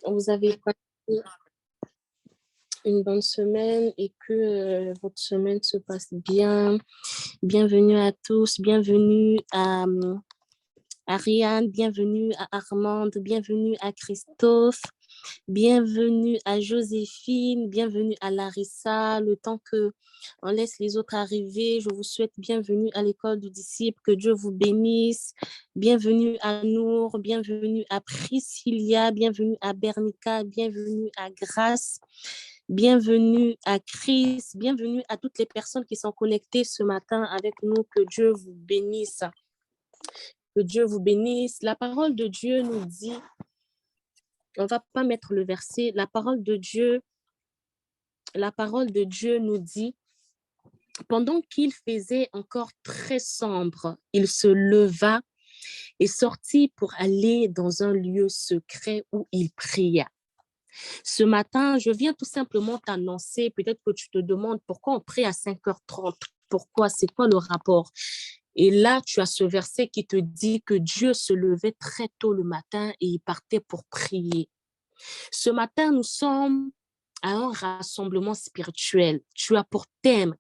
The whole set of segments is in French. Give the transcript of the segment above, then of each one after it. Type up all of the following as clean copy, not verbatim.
vous avez passé une bonne semaine et que votre semaine se passe bien. Bienvenue à tous, bienvenue à Ariane, bienvenue à Armande, bienvenue à Christophe, bienvenue à Joséphine, bienvenue à Larissa. Le temps que on laisse les autres arriver, je vous souhaite bienvenue à l'école du disciple, que Dieu vous bénisse. Bienvenue à Nour, bienvenue à Priscilla, bienvenue à Bernica, bienvenue à Grace. Bienvenue à Chris, bienvenue à toutes les personnes qui sont connectées ce matin avec nous. Que Dieu vous bénisse. Que Dieu vous bénisse. La parole de Dieu nous dit, on ne va pas mettre le verset, la parole de Dieu nous dit, pendant qu'il faisait encore très sombre, il se leva et sortit pour aller dans un lieu secret où il pria. Ce matin, je viens tout simplement t'annoncer, peut-être que tu te demandes pourquoi on prie à 5h30, pourquoi, c'est quoi le rapport? Et là, tu as ce verset qui te dit que Dieu se levait très tôt le matin et il partait pour prier. Ce matin, nous sommes à un rassemblement spirituel. Qui a pour thème,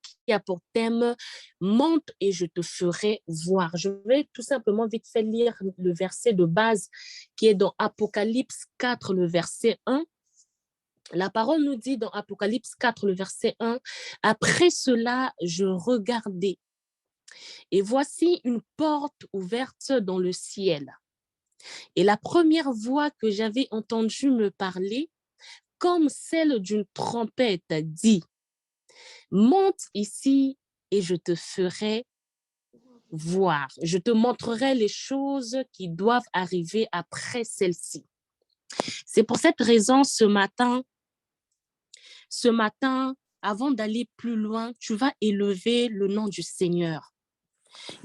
monte et je te ferai voir. Je vais tout simplement vite fait lire le verset de base qui est dans Apocalypse 4, le verset 1. La parole nous dit dans Apocalypse 4, le verset 1, « Après cela, je regardais, et voici une porte ouverte dans le ciel. Et la première voix que j'avais entendue me parler, comme celle d'une trompette, dit, « Monte ici et je te ferai voir. Je te montrerai les choses qui doivent arriver après celle-ci. » C'est pour cette raison, ce matin, avant d'aller plus loin, tu vas élever le nom du Seigneur.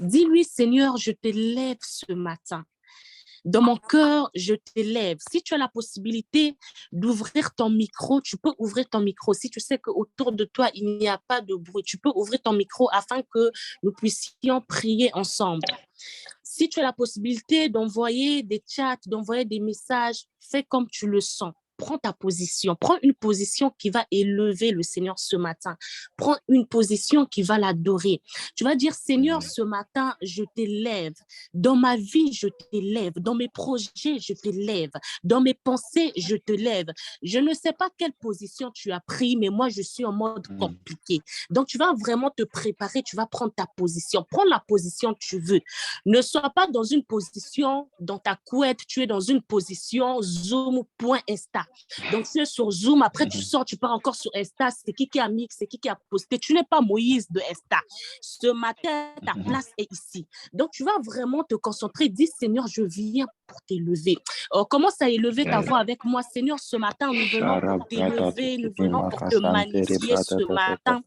Dis-lui, Seigneur, je t'élève ce matin. Dans mon cœur, je t'élève. Si tu as la possibilité d'ouvrir ton micro, tu peux ouvrir ton micro. Si tu sais qu'autour de toi, il n'y a pas de bruit, tu peux ouvrir ton micro afin que nous puissions prier ensemble. Si tu as la possibilité d'envoyer des chats, d'envoyer des messages, fais comme tu le sens. Prends ta position. Prends une position qui va élever le Seigneur ce matin. Prends une position qui va l'adorer. Tu vas dire, Seigneur, ce matin, je t'élève. Dans ma vie, je t'élève. Dans mes projets, je t'élève. Dans mes pensées, je te lève. Je ne sais pas quelle position tu as pris, mais moi, je suis en mode compliqué. Donc, tu vas vraiment te préparer. Tu vas prendre ta position. Prends la position que tu veux. Ne sois pas dans une position, dans ta couette, tu es dans une position Zoom.insta. Donc, tu es sur Zoom, après tu sors, tu pars encore sur Insta, c'est qui a mis, c'est qui a posté. Tu n'es pas Moïse de Insta. Ce matin, ta place est ici. Donc, tu vas vraiment te concentrer. Dis, Seigneur, je viens pour t'élever. Commence à élever ta voix avec moi. Seigneur, ce matin, nous venons pour t'élever, nous venons pour te magnifier ce matin.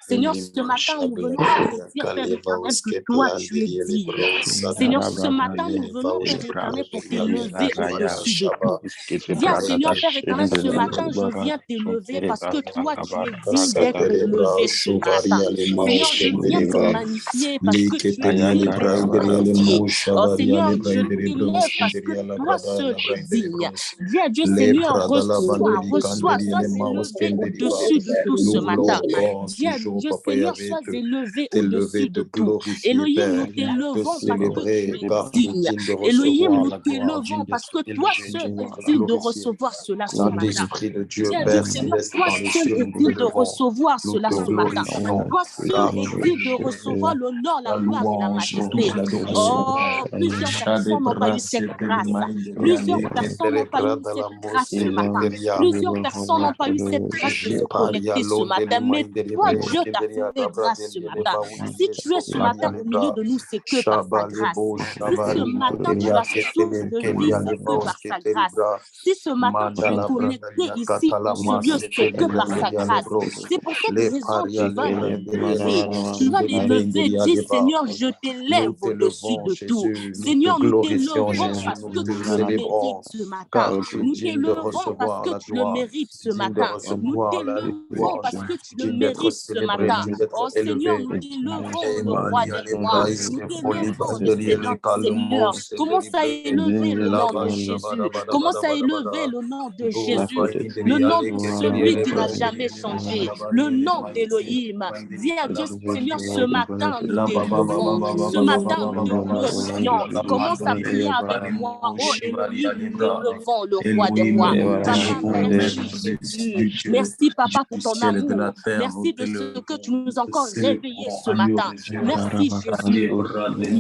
Seigneur, ce matin, nous venons pour te dire, Père éternel, que toi, tu es digne. Seigneur, ce matin, nous venons, Père éternel, pour t'élever au-dessus de tout. Dis à Seigneur, Père éternel, ce matin, je viens t'élever parce que toi, tu es digne d'être élevé ce matin. Seigneur, je viens te magnifier parce que tu es digne d'être magnifié. Oh Seigneur, je t'élève parce que toi seul es digne. Dis à Dieu, Seigneur, reçois, sois élevé au-dessus de tout ce matin. Dis à Dieu, Seigneur, sois élevé au-dessus de tout. Elohim, nous t'élevons parce que tu es digne. Elohim, nous t'élevons parce que toi seul es digne de recevoir cela ce matin. Dis à Dieu, Seigneur, toi seul es digne de recevoir cela ce matin. Toi seul es digne de recevoir l'honneur, la gloire et la majesté. Oh, plusieurs personnes n'ont pas eu cette grâce. Plusieurs personnes n'ont pas eu cette grâce ce matin. Plusieurs personnes n'ont pas eu cette grâce de se connecter ce matin. Mais toi, Dieu t'a fait grâce ce matin. Si tu es ce matin au milieu de nous, c'est que par sa grâce. Si ce matin tu as souffle de vie, c'est que par sa grâce. Si ce matin tu es connecté ici en ce lieu, c'est que par sa grâce. C'est pour cette raison que tu vas l'élever. Tu vas l'élever. Dis, Seigneur, je t'élève au-dessus de tout. Seigneur, nous t'élevons parce que nous te tu le célébrons, mérites ce matin. car tu es Nous digne de t'élevons parce recevoir que la tu le gloire, mérites ce digne de matin. Nous recevoir la t'élevons louange, parce que tu le digne d'être mérites ce célébré, matin. digne Oh d'être Seigneur, élevé. nous t'élevons Et le roi Maria des rois. Lebraïs, Nous que t'élevons Polibas le de Seigneur des Calmo, Seigneurs. Commence à Célébré, élever le la nom de Vache, Jésus. Bada Bada Commence Bada à Bada élever Bada. le nom de Oh, Jésus. Fai Le nom Indriali, de Kekeli, celui qui n'a Lebraïs, jamais changé. Le nom d'Élohim. Dis à Dieu, Seigneur, ce matin, nous La Baba Baba t'élevons. Baba Ce Baba matin, Baba nous te Baba, glorifions. la Commence à Pandri, prier avec moi. Kalimo, Oh Shivalia Elohim, nous Libra. t'élevons, le roi des Elohim, rois. nous Papa, t'élevons, merci Maître Jésus. du Dieu, Merci Papa Dieu pour du ton ciel et de la amour. terre, nous Merci de ce que tu t'élevons, nous as nous te encore réveillés célébrons, ce matin. Merci Jésus.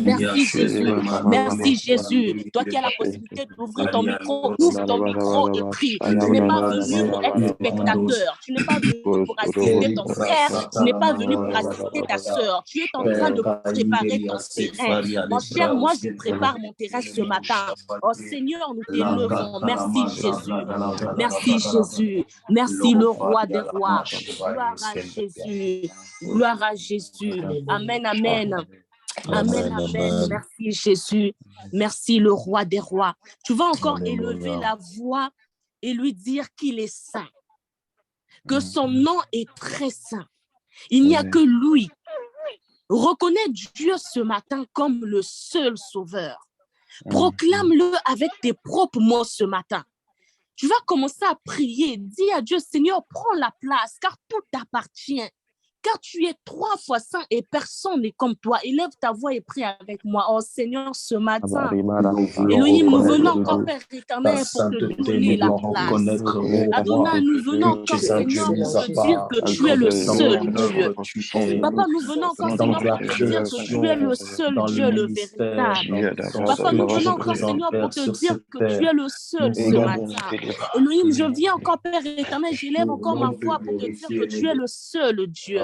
Merci Jésus. Merci Jésus. Toi qui as la possibilité d'ouvrir ton micro, ouvre ton micro et prie. Tu n'es pas venu pour être spectateur. Tu n'es pas venu pour assister ton frère. Tu n'es pas venu pour assister ta sœur. Tu es en train de préparer ton terrain. Mon cher, moi, je prépare mon terrain ce matin. Oh Seigneur, nous t'élevons. Merci Jésus. Merci Jésus. Merci le roi des rois. Gloire à Jésus. Gloire à Jésus. Amen, amen. Amen, amen. Merci Jésus. Merci le roi des rois. Tu vas encore élever la voix et lui dire qu'il est saint, que son nom est très saint. Il n'y a que lui. Reconnais Dieu ce matin comme le seul sauveur. Proclame-le avec tes propres mots ce matin. Tu vas commencer à prier. Dis à Dieu, Seigneur, prends la place, car tout t'appartient. Car tu es 3 fois saint et personne n'est comme toi. Élève ta voix et prie avec moi. Oh Seigneur, ce matin, Elohim, nous venons encore, Père éternel, pour te donner la place. Adonai, nous venons encore, Seigneur, pour te dire que tu es le seul Dieu. Papa, nous venons encore, Seigneur, pour te dire que tu es le seul Dieu, le véritable. Papa, nous venons encore, Seigneur, pour te dire que tu es le seul ce matin. Elohim, je viens encore, Père éternel, j'élève encore ma voix pour te dire que tu es le seul Dieu.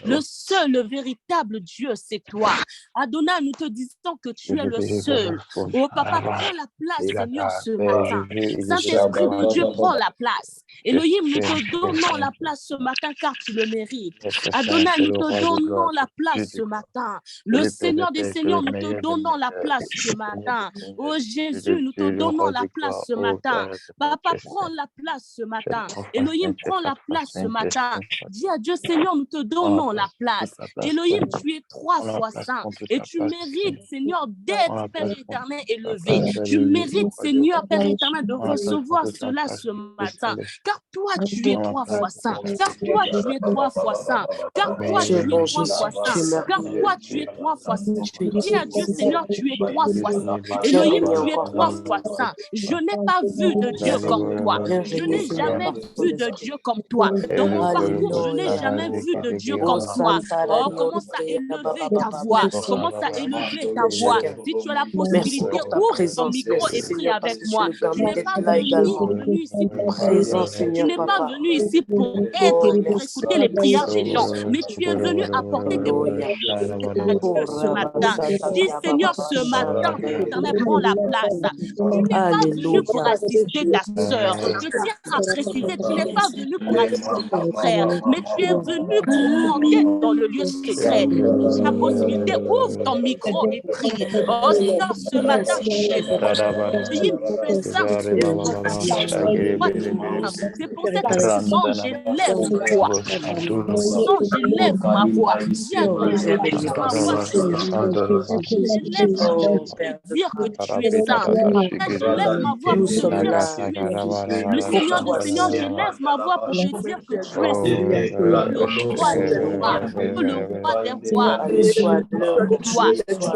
Le seul, le véritable Dieu, c'est toi. Adonai, nous te disons que tu es le seul. Oh, Papa, prends la place, Seigneur, ce matin. Saint-Esprit de Dieu, prends la place. Elohim, nous te donnons la place ce matin car tu le mérites. Adonai, nous te donnons la place ce matin. Le Seigneur des Seigneurs, nous te donnons la place ce matin. Oh Jésus, nous te donnons la place ce matin. Papa, prends la place ce matin. Elohim, prends la place ce matin. Dis à Dieu, Seigneur, nous te donnons la place. Elohim, tu es 3 fois saint et tu mérites, Seigneur, d'être, Père éternel, élevé. Tu mérites, Seigneur, Père éternel, de recevoir cela ce matin. Car toi, tu es 3 fois saint. Car toi, tu es 3 fois saint. Car toi, tu es 3 fois saint. Car toi, tu es 3 fois saint. Dis à Dieu, Seigneur, tu es 3 fois saint. Elohim, tu es 3 fois saint. Je n'ai pas vu de Dieu comme toi. Je n'ai jamais vu de Dieu comme toi. Dans mon parcours, je n'ai jamais vu de Dieu comme toi. Oh, commence à élever ta voix. Commence à élever ta voix. Si tu as la possibilité, ouvre ton micro et prie avec moi. Tu n'es pas venu ici pour prier. Tu n'es pas venu ici pour être, pour écouter les prières des gens, mais tu es venu apporter tes à Dieu ce matin. Dis, Seigneur, ce matin, Père éternel, prends la place. Tu n'es pas venu pour assister ta sœur. Je tiens à préciser, tu n'es pas venu pour assister ton frère, mais tu es venu pour monter dans le lieu secret. La possibilité, ouvre ton micro et prie. Oh Seigneur, ce matin, tu es saint. Tu es saint. C'est pour cette raison, j'élève ma voix. Raison, j'élève ma voix. Dis à Dieu, j'élève ma voix. J'élève ma voix pour te dire que tu es saint. J'élève ma voix pour te dire que tu es Dieu. Le Seigneur des Seigneurs, j'élève ma voix pour te dire que tu es le roi des rois. Le roi des rois. Toi.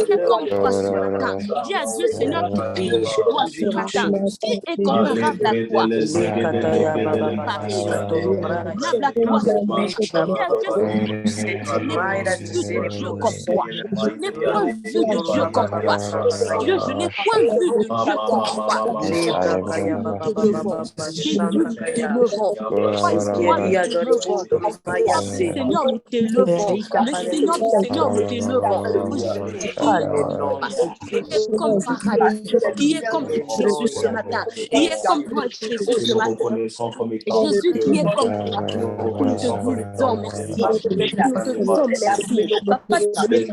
Qui est comme toi ce matin. Dis à Dieu, Seigneur, qui est comme toi ce matin. Qui est comparable à toi. Comparable à toi ce matin. Dis à Dieu, je n'ai pas vu de Dieu comme toi. Je n'ai point vu de Dieu comme toi. Dieu, je n'ai point vu de Dieu comme toi. Jésus, nous t'élevons. Toi, nous t'élevons. Seigneur, nous t'élevons. Le Seigneur des Seigneurs, nous t'élevons. Oh Jésus, qui est comme paradis, qui est comme Jésus ce matin, qui est comme toi, Jésus ce matin. Jésus qui est comme toi, nous te disons merci. Nous te disons merci. Papa, tu es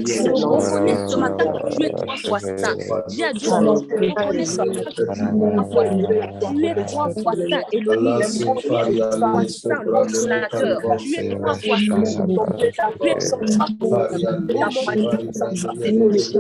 saint. On reconnaît ce matin que tu es 3 fois saint. Dis à Dieu, on reconnaît ce matin que tu es 3 fois saint. Tu es 3 fois saint, Elohim. Tu es 3 fois saint, le consolateur. Tu es 3 fois saint. Tu es 3 fois saint. Seigneur Jésus,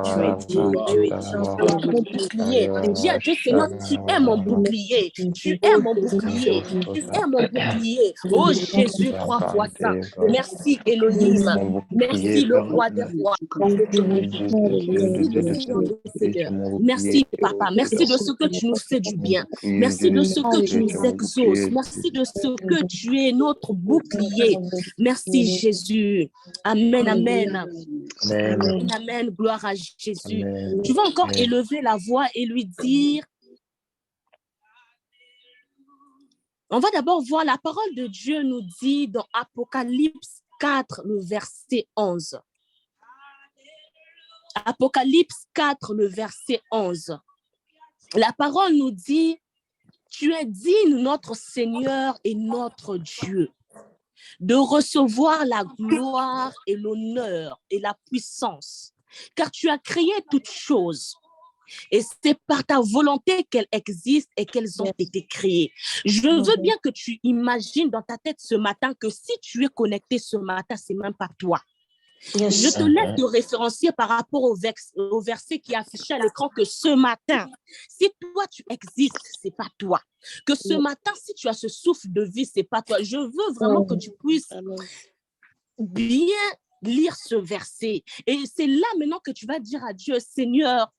tu es digne, tu es digne. Mon bouclier. Dis à Dieu, Seigneur, tu es mon bouclier. Tu es mon bouclier. Tu es mon bouclier. Oh Jésus, 3 fois saint. Merci Elohim. Merci le roi des rois. Merci le Seigneur des seigneurs. Merci Papa. Merci de ce que tu nous fais du bien. Merci de ce que tu nous exauces. Merci de ce que tu es notre bouclier. Merci Jésus. Amen, amen. Amen, amen. Gloire à Jésus. Amen. Tu vas encore élever la voix et lui dire. On va d'abord voir la parole de Dieu nous dit dans Apocalypse 4, le verset 11. Apocalypse 4, le verset 11. La parole nous dit, tu es digne, notre Seigneur et notre Dieu, de recevoir la gloire et l'honneur et la puissance, car tu as créé toutes choses. Et c'est par ta volonté qu'elles existent et qu'elles ont été créées. Je veux bien que tu imagines dans ta tête ce matin que si tu es connecté ce matin, c'est même pas toi. Je te laisse te référencier par rapport au verset qui est affiché à l'écran que ce matin, si toi tu existes, c'est pas toi. Que ce matin, si tu as ce souffle de vie, c'est pas toi. Je veux vraiment que tu puisses bien lire ce verset. Et c'est là maintenant que tu vas dire à Dieu, Seigneur,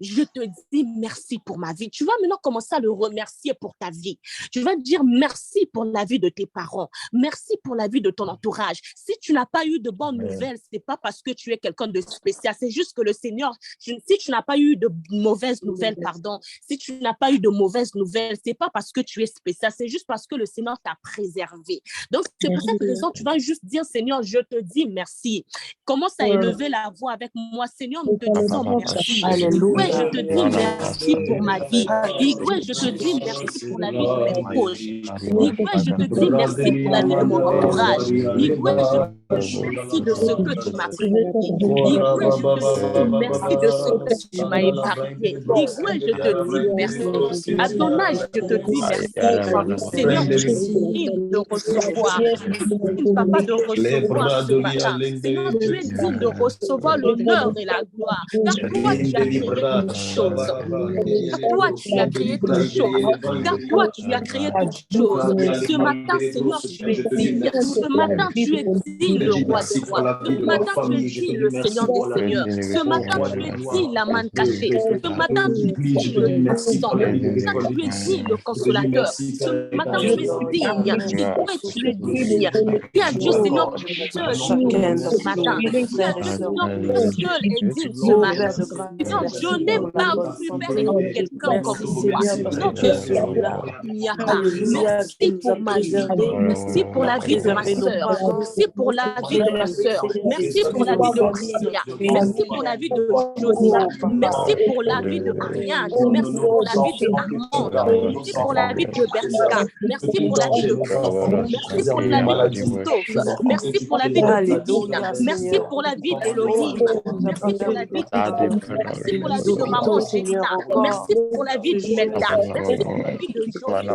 je te dis merci pour ma vie. Tu vas maintenant commencer à le remercier pour ta vie. Tu vas dire merci pour la vie de tes parents. Merci pour la vie de ton entourage. Si tu n'as pas eu de bonnes nouvelles, ce n'est pas parce que tu es quelqu'un de spécial. C'est juste que le Seigneur, si tu n'as pas eu de mauvaises nouvelles, si tu n'as pas eu de mauvaises nouvelles, ce n'est pas parce que tu es spécial. C'est juste parce que le Seigneur t'a préservé. Donc, c'est pour cette raison, tu vas juste dire, Seigneur, je te dis merci. Commence à élever la voix avec moi. Seigneur, nous te disons merci. Alléluia. Je te dis merci pour ma vie. Igwe, je te dis merci pour la vie de mes proches. Igwe, je te dis merci pour la vie de mon entourage. Igwe, je te dis merci de ce que tu m'as préservé. Igwe, je te dis merci de ce que tu m'as épargné. Igwe, je te dis merci. À ton âge, je te dis merci. Seigneur, tu es digne de recevoir. Papa, de recevoir ce matin. Seigneur, tu es digne de recevoir l'honneur et la gloire. Car toi, tu as créé toutes choses. Toi, tu as créé toutes choses. Car toi, tu as créé toutes choses. Ce matin, Seigneur, tu es digne. Ce matin, tu es digne, le roi des rois. Ce matin, tu es digne, le Seigneur des seigneurs. Ce matin, tu es digne, la manne cachée. Ce matin, tu es digne, le puissant. Ce matin, tu es digne, le consolateur. Ce matin, tu es digne. Tu es digne. Dis à Dieu, Seigneur, seul ce matin. Dis à Dieu, Seigneur, seul est digne ce matin. Seigneur, je n'ai pas vu personne, quelqu'un comme toi. Seigneur, il n'y a pas. Merci pour ma vie. Merci pour la vie de ma soeur. Merci pour la vie de ma soeur. Merci pour la vie de Priscilla. Merci pour la vie de Josia. Merci pour la vie de Ariane. Merci pour la vie de Armand. Merci pour la vie de Berska. Merci pour la vie de Chris. Merci pour la vie de Christophe. Merci pour la vie de Didine. Merci pour la vie d'Elohim. Merci pour la vie de Merci pour la vie de maman Gina. Merci pour la vie de Melda. Merci pour la vie de Joël.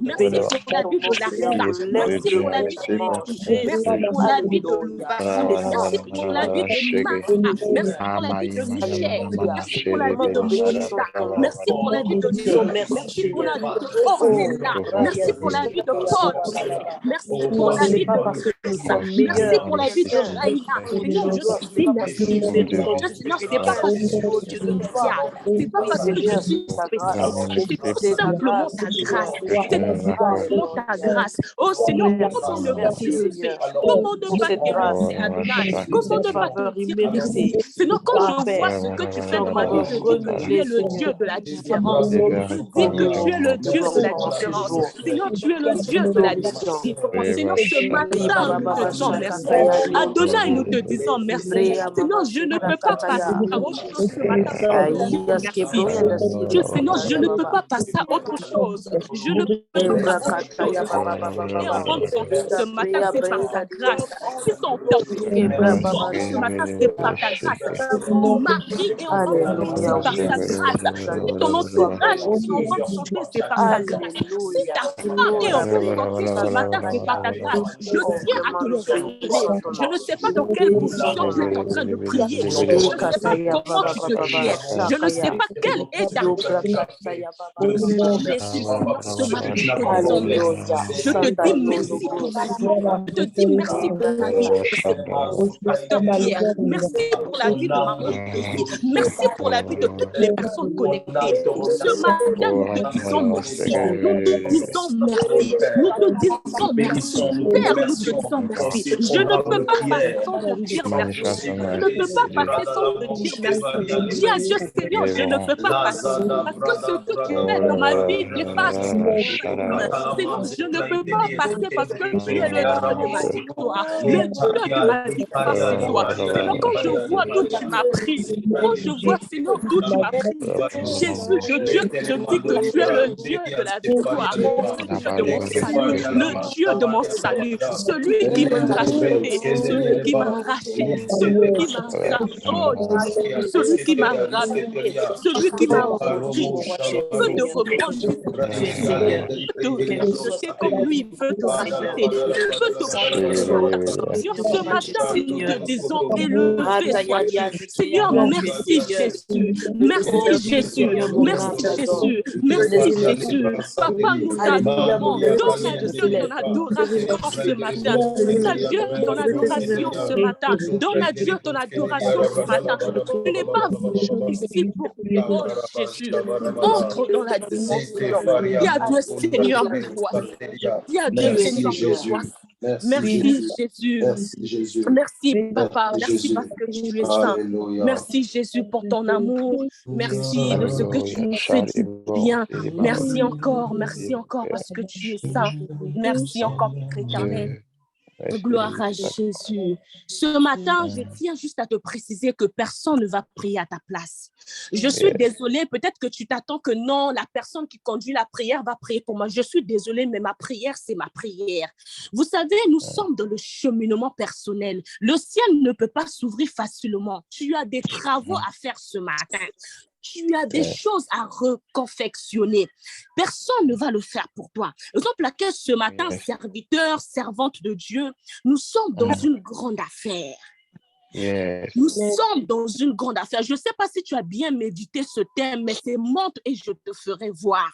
Merci pour la vie de Larissa. Merci pour la vie de Luigi. Merci pour la vie de Louvain. Merci pour la vie de Martha. Merci pour la vie de Michel. Merci pour la vie de Melissa. Merci pour la vie de Dieu. Merci pour la vie de Ornella. Merci pour la vie de Paul. Merci pour la vie de Merci pour la vie de Raïna. Seigneur, je suis merci. Seigneur, c'est pas parce que spécial. C'est pas Oui, parce que je Seigneur, suis c'est ta spécial. grâce. C'est tout C'est ta simplement grâce, ta Seigneur. grâce. C'est tout simplement ta grâce. Oh Seigneur, comment ne pas Merci, t'élever? Seigneur, Comment ne pour pas cette grâce, t'exalter, Adonai? pour Comment cette ne pas faveur te dire imméritée. merci? Seigneur, quand je Ah, vois Père, ce que tu tu fais es dans ma vie, encore je dis que tu renouvelé, es le Dieu Seigneur. de la différence. Je dis que tu es le Nous Dieu de la encore en ce différence. jour. Seigneur, tu es le Nous Dieu te de la glorifions. différence. Seigneur, ce matin, nous te disons merci. Adonai, nous te disons merci. Seigneur, je ne peux pas passer à autre chose ce matin sans te dire merci. Seigneur, je ne peux pas passer à autre chose. Je ne peux pas passer à autre chose. Et en rendre son fils ce matin, c'est par ta grâce. Si son père ce matin, c'est par ta grâce. Si ton mari est en train de chanter, Alléluia, c'est par oui, sa grâce. Si ton sois entourage béni, est en train de Seigneur. chanter, c'est par ta grâce. Si Alléluia. ta femme est en Gloire, train de chanter ce matin, c'est par ta grâce. Je tiens à te le rappeler. Je ne sais pas dans quelle position tu es en train de prier. Je ne sais pas comment tu te tiens. Je ne sais pas quelle est ta Jésus, Seigneur, ce matin, je te dis merci. Alléluia. Je te dis merci pour ma vie. Je te dis merci pour ma vie. Merci pour Pasteur Pierre. Merci pour la vie de Maman Josie. Merci pour la vie de toutes les personnes connectées. Ce matin, nous te disons merci. Nous te disons merci. Nous te disons merci. Père, nous te disons merci. Je ne peux pas passer sans te dire merci. Je ne peux pas passer sans te dire merci. Dis à Dieu, Seigneur, je ne peux pas passer. Parce que ce que tu fais dans ma vie dépasse moi-même. Seigneur, je ne peux pas passer parce que tu es le Dieu de ma victoire. Le Dieu de ma victoire, c'est toi. Seigneur, quand je vois d'où tu m'as pris, quand je vois, Seigneur, d'où tu m'as pris, Jésus, je dis que tu es le Dieu de la victoire, le Dieu de mon salut, le Dieu de mon salut, celui qui m'a racheté, celui qui m'a racheté, celui qui m'a oh Jésus, celui qui m'a ramené, celui qui m'a repris. Qui veut te reprendre comme tu es, Seigneur? Qui veut te racheter comme lui veut te racheter? Qui veut te prendre ce matin? Seigneur, ce matin, nous te disons, élevé sois-tu. Seigneur, merci Jésus. Merci Jésus. Merci Jésus. Merci Jésus. Papa, nous t'adorons. Donne à Dieu ton adoration ce matin. Donne à Dieu ton adoration ce matin. Donne à Dieu ton adoration ce matin. Tu n'es pas ici pour oh Jésus. Entre dans la dimension. Dis à Dieu, Seigneur, me voici. Dis à Dieu, Seigneur, me voici. Merci Jésus. Merci Papa. Merci parce que tu es saint. Merci Jésus pour ton amour. Merci de ce que tu nous fais du bien. Merci encore parce que tu es saint. Merci encore, Père éternel. Gloire à Jésus. Ce matin, je tiens juste à te préciser que personne ne va prier à ta place. Je suis désolée, peut-être que tu t'attends que non, la personne qui conduit la prière va prier pour moi. Je suis désolée, mais ma prière, c'est ma prière. Vous savez, nous sommes dans le cheminement personnel. Le ciel ne peut pas s'ouvrir facilement. Tu as des travaux à faire ce matin. Tu as des choses à reconfectionner. Personne ne va le faire pour toi. Raison pour laquelle ce matin, serviteurs, servantes de Dieu, nous sommes dans une grande affaire. Nous sommes dans une grande affaire. Je ne sais pas si tu as bien médité ce thème, mais c'est monte et je te ferai voir.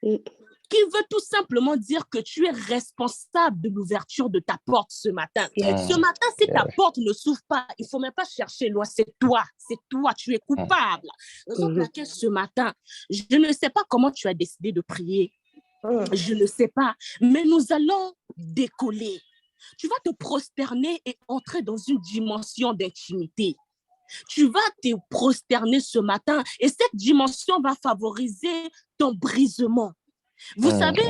Qui veut tout simplement dire que tu es responsable de l'ouverture de ta porte ce matin. Ce matin, si ta porte ne s'ouvre pas, il ne faut même pas chercher loin, c'est toi, tu es coupable. Raison pour laquelle ce matin, je ne sais pas comment tu as décidé de prier, je ne sais pas, mais nous allons décoller. Tu vas te prosterner et entrer dans une dimension d'intimité. Tu vas te prosterner ce matin et cette dimension va favoriser ton brisement. Vous savez,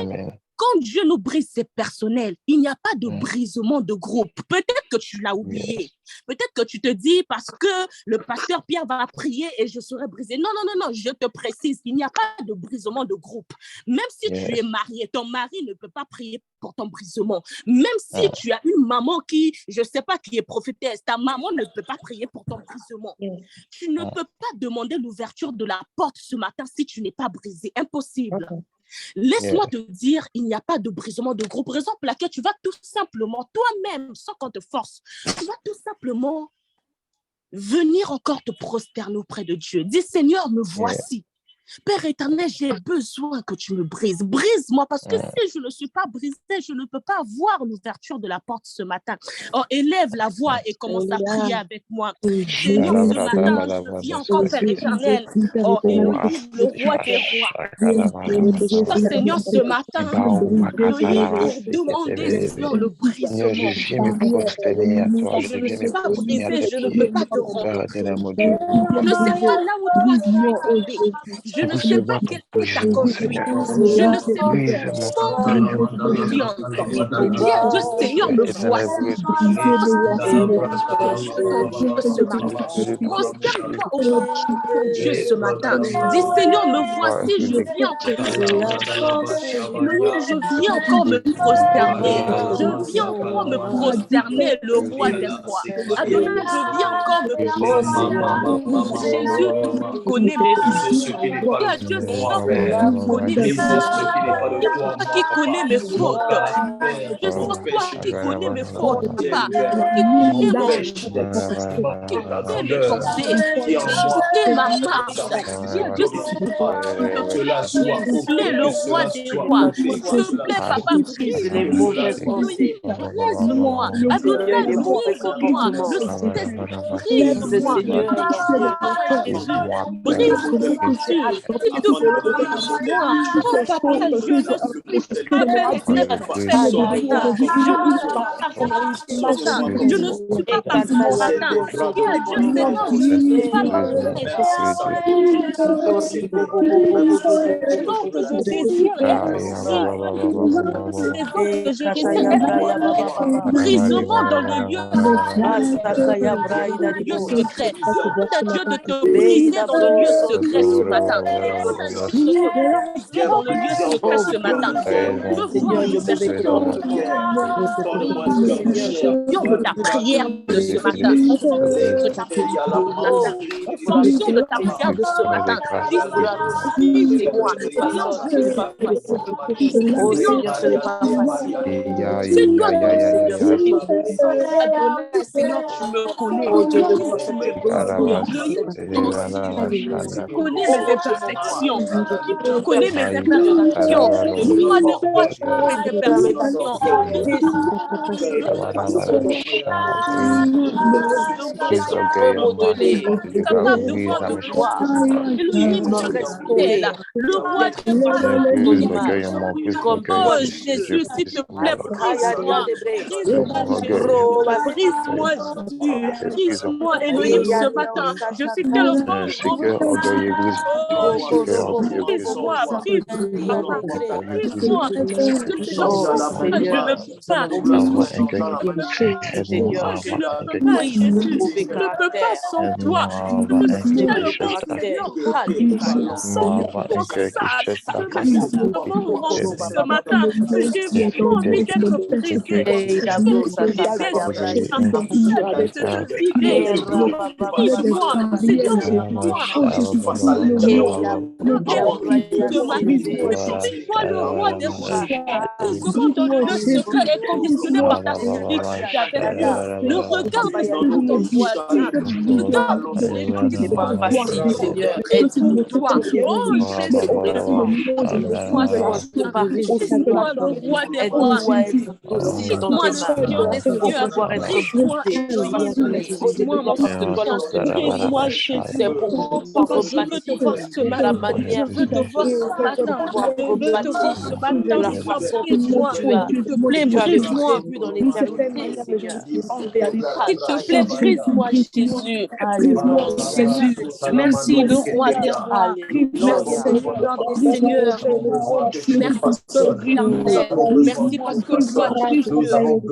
quand Dieu nous brise, c'est personnel. Il n'y a pas de brisement de groupe. Peut-être que tu l'as oublié. Peut-être que tu te dis parce que le pasteur Pierre va prier et je serai brisé. Non, je te précise, il n'y a pas de brisement de groupe. Même si tu es marié, ton mari ne peut pas prier pour ton brisement. Même si tu as une maman qui, je ne sais pas, qui est prophétesse, ta maman ne peut pas prier pour ton brisement. Tu ne peux pas demander l'ouverture de la porte ce matin si tu n'es pas brisé. Impossible. Laisse-moi te dire, il n'y a pas de brisement de groupe. Raison pour laquelle tu vas tout simplement, toi-même, sans qu'on te force, tu vas tout simplement venir encore te prosterner auprès de Dieu. Dis, Seigneur, me voici. Père éternel, j'ai besoin que tu me brises. Brise-moi parce que si je ne suis pas brisée, je ne peux pas voir l'ouverture de la porte ce matin. Oh, élève la voix et commence à prier avec moi. Seigneur, ce matin, je viens encore, Père éternel. Oh, Elohim, le roi des rois. Oh, Seigneur, ce matin, Elohim, pour demander, Seigneur, le Seigneur, brisement. je viens me prosterner à toi. Si je ne Je viens suis me pas prosterner à brisée, tes je ne peux pieds. pas te rendre. Père éternel, mon Dieu. Je ne sais pas là où toi tu es tombé. Je ne sais pas Recevoir ton quelle est ta brisement, conduite. Seigneur. Je ne sais pas Brise-moi, Seigneur, comment tu es brise-moi. entré. Brise-moi. Dieu Seigneur, Père me éternel, voici. brise-moi. Ton Dieu ce matin. Je le brise, je le Prosterne-toi brise. auprès de ton Dieu ce matin. Dis Seigneur, me voici, Je je le viens encore te supplier. Elohim, je viens encore me brise. prosterner. Je viens encore me prosterner, le roi des rois. Adonai, je viens encore me prosterner. Jésus, tu connais mes fautes. Dieu Seigneur, tu connais mes péchés. C'est toi qui connais mes fautes. Je sais toi qui connais mes fautes, papa. Qui connais mon qui connaît mes pensées, qui connaît ma marche. Viens Dieu, s'il te plaît, le roi des rois. S'il te plaît, papa, les brise-moi. mauvaises pensées, Brise-moi. Seigneur, Adonai, les mauvais brise-moi. comportements. Le Saint-Esprit, Brise, brise-moi. Seigneur, Brise-moi, Jésus. Brise-moi, Jésus. S'il te plaît, brise-moi. Oh, papa, je ne suis pas Père éternel parfaite ce matin. Je ne suis pas parfaite ce matin. Je ne suis pas parfaite ce matin. Dieu Seigneur, je ne suis pas parfaite. Raison que je désire être pris. Raison que je désire être brisement dans le lieu secret. Demande à Dieu de te briser dans le lieu secret ce matin. Demande à Dieu de te briser dans le lieu secret ce matin. Je veux voir Seigneur, le mauvais l'ouverture comportement. de ta prière de ce matin. De ta prière de ce matin. En fonction de ta prière de ce matin. Dis Seigneur, brise-moi. Seigneur, brise-moi. Oh Seigneur, Seigneur, ce n'est pas facile. Seigneur, Oh Seigneur, ce n'est pas facile. Adonai, Seigneur, tu me connais. Oh Dieu de gloire, que tu brises, Seigneur, toute Le cette tu connais mes imperfections. Tu Père, connais mes de la imperfections. prière, de Le roi des brisement. rois, tu connais mes Permets ta imperfections. sincérité, les yeux trop modelés, Capable de voir de gloire, Elohim, me tu es restaurer, fidèle. Le roi d'être des rois, fidèle à tu ton connais image, comme Oh toi tu veux. Jésus, s'il te plaît, Kaya brise-moi. Debre, Brise-moi, Jésus. Roba Brise-moi, Jésus. Brise-moi, Elohim, Eya ce Diao matin. Je suis Sataka, tellement Ce cœur rempli. orgueilleux brise. Oh Boko Ce cœur Robo Jésus, orgueilleux Bobo brise. brise-moi. Bobo, Brise-moi, Eya papa. Debre. Brise-moi. Je ne sais pas Oh pourquoi je Seigneur, ne peux pas. nos Avoir besoins. un cœur qui est prêt. Aide-moi Seigneur, à Je avoir ne un peux cœur pas, qui est prêt. Jésus. mauvais Je ne peux pas caractère, sans toi. Aide-moi à Je avoir me un sens cœur qui mauvais tellement, cherche ta caractère, Seigneur, face. Halikaya, Aide-moi à avoir un cœur qui sale. cherche ta Je me face. sens Sakata, tellement Boko rempli Roba ce Baba matin Baba, que j'ai vraiment envie Fidélité. d'être Un brisé. cœur qui Eya cherche J'ai ta Brosa face. envie Takaya d'être Aujourd'hui, Braya, un de te cœur vider. Era Seigneur, Baba brise-moi. Baba, Seigneur, brise-moi. Eya Broya Braya Ce matin, Celebre, brise-moi le roi des rois. Kaya, Brise-moi dans le lieu secret et conditionné par ta Eya simplicité avec Shakaya, moi. Ne regarde Papa pas seulement ton voisin. Regarde les ce n'est pas conditions facile, Seigneur, pour aide-nous toi. à les Oh briser, Jésus, Seigneur. brise-moi ce Aide-nous à te matin. brisement. Brise-moi le roi des rois. Aide-nous à être docile dans Brise-moi tes le mains Seigneur des pour seigneurs. pouvoir être Brise-moi brisé, Jésus. façonné. Oh Dieu de Brise-moi mon gloire, parce que toi Seigneur. l'enseigner, Brise-moi Jésus. c'est pour Oh pouvoir papa, je veux te rebâtir voir ce de la matin. manière Je veux te voir ce de matin. pouvoir Je veux te voir rebâtir ce de matin. la Seigneur, façon que brise-moi. S'il te plaît, tu avais brise-moi. prévu dans l'éternité, Seigneur. S'il te plaît, brise-moi, Jésus. Brise-moi, Alléluia. Jésus. Merci, le roi des rois. Merci, Alléluia. Seigneur des seigneurs. Merci, Père éternel. Merci parce que toi, tu es Dieu.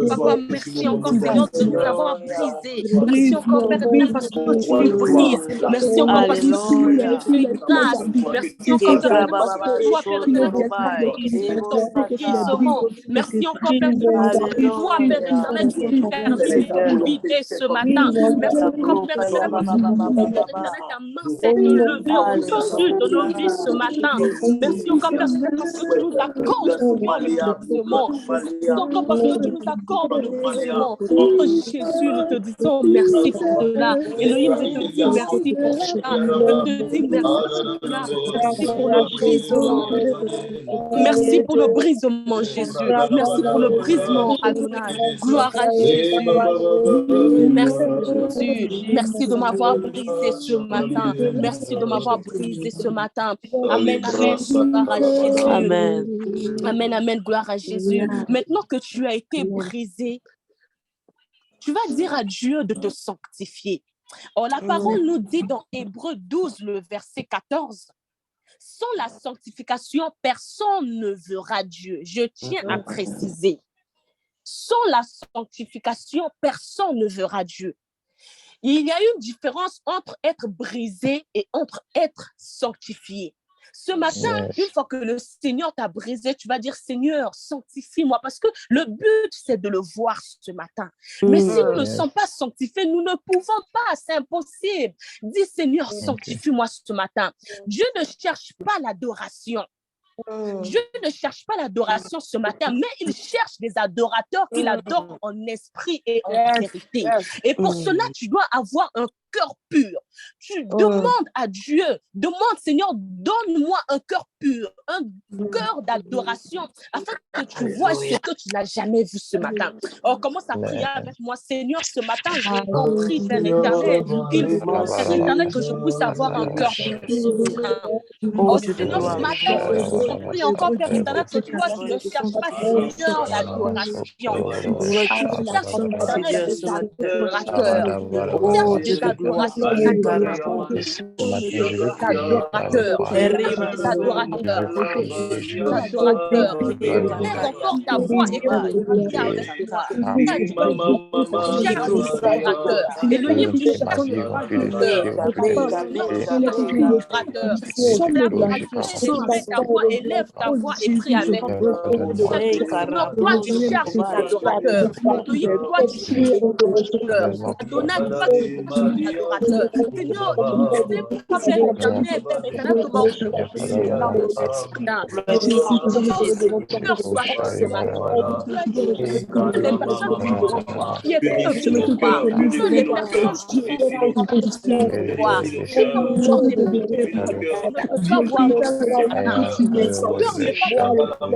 Papa, merci encore, Seigneur, de nous avoir brisés. Merci encore, Père éternel, parce que toi, tu brises. Merci encore parce que Alléluia. tu es grâce. Merci encore, Père éternel, parce que Ekababa toi, Père éternel, tu Shotorobai. brises ton Erosata. brisement. Merci encore, Père éternel, parce que toi, Père Alléluia. éternel, tu permets de tout Seigneur. vider ce matin. Merci encore, Père Yabroka éternel, parce que toi, Père Yababa. éternel, ta main s'est levée au-dessus de nos vies ce Alléluia. matin. Merci encore, Père éternel, parce que tu nous accordes, Seigneur, le brisement. Merci encore parce que tu nous accordes le brisement. Oh Jésus, nous te disons merci pour cela. Elohim, je te dis merci pour cela. Je te dis merci pour cela. Merci pour le brisement. Merci pour le brisement, Jésus. Merci pour le brisement, Adonai. Gloire à Jésus. Merci, Jésus. Merci de m'avoir brisé ce matin. Merci de m'avoir brisé ce matin. Amen, amen. Gloire à Jésus. Amen. Amen, amen. Gloire à Jésus. Maintenant que tu as été brisé, tu vas dire à Dieu de te sanctifier. Or, la parole nous dit dans Hébreux 12, le verset 14, « Sans la sanctification, personne ne verra Dieu. » Je tiens à préciser. Sans la sanctification, personne ne verra Dieu. Il y a une différence entre être brisé et entre être sanctifié. Ce matin, une fois que le Seigneur t'a brisé, tu vas dire, Seigneur, sanctifie-moi, parce que le but, c'est de le voir ce matin. Mais si nous ne sommes pas sanctifiés, nous ne pouvons pas, c'est impossible. Dis, Seigneur, sanctifie-moi ce matin. Dieu ne cherche pas l'adoration. Dieu ne cherche pas l'adoration ce matin, mais il cherche des adorateurs qui l'adorent en esprit et en vérité. Et pour cela, tu dois avoir un cœur pur. Tu demandes à Dieu, demande, Seigneur, donne-moi un cœur pur, un cœur d'adoration, afin que tu vois ce que tu n'as jamais vu ce matin. Alors, commence à prier avec moi, Seigneur, ce matin, j'ai compris, Père éternel, qu'il faut, Père éternel, que je puisse avoir un cœur pur. Oh, Seigneur, ce matin, je prie encore, Père éternel, que toi, tu ne cherches pas, Seigneur, l'adoration. Tu cherches, Père éternel, des adorateurs. Tu cherches des adorateurs. Des adorateurs. Lève encore ta voix et prie avec moi. Et le livre du chant de ta voix, élève ta voix et prie avec moi. Toi, tu cherches des adorateurs. Toi, tu cherches des adorateurs. Adonai, toi, tu cherches des adorateurs. Seigneur, c'est pas Père éternel, Père éternel, que mon cœur soit ce matin. Les personnes qui est peur de me voir, les personnes qui est peur de me voir, on ne peut pas voir ce matin. Cœur n'est pas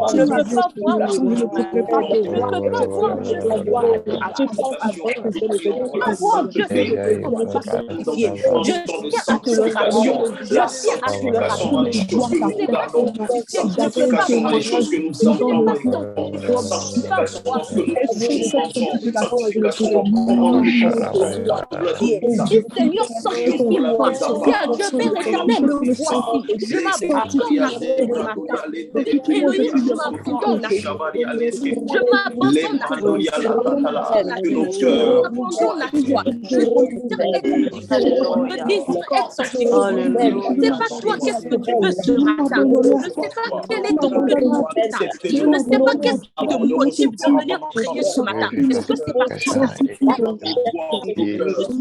je ne peux pas voir je ne peux pas voir Dieu sans voir Dieu sans me sanctifier. Je tiens à te le rappeler. Je tiens à te le rappeler. Je ne peux pas voir Dieu. Je ne peux pas voir Dieu. Seigneur, sanctifie-moi. Dis à Dieu, Père éternel, me voici. Je m'abandonne à ce matin. Élohim, je m'abandonne à toi. Je m'abandonne à toi. Je m'abandonne à toi. Je désire être sanctifié. Je ne sais pas toi, qu'est-ce que tu veux ce matin. Je ne sais pas quel est ton but ce matin. Je ne sais pas qu'est-ce qui te motive de venir prier ce matin. Est-ce que c'est parce que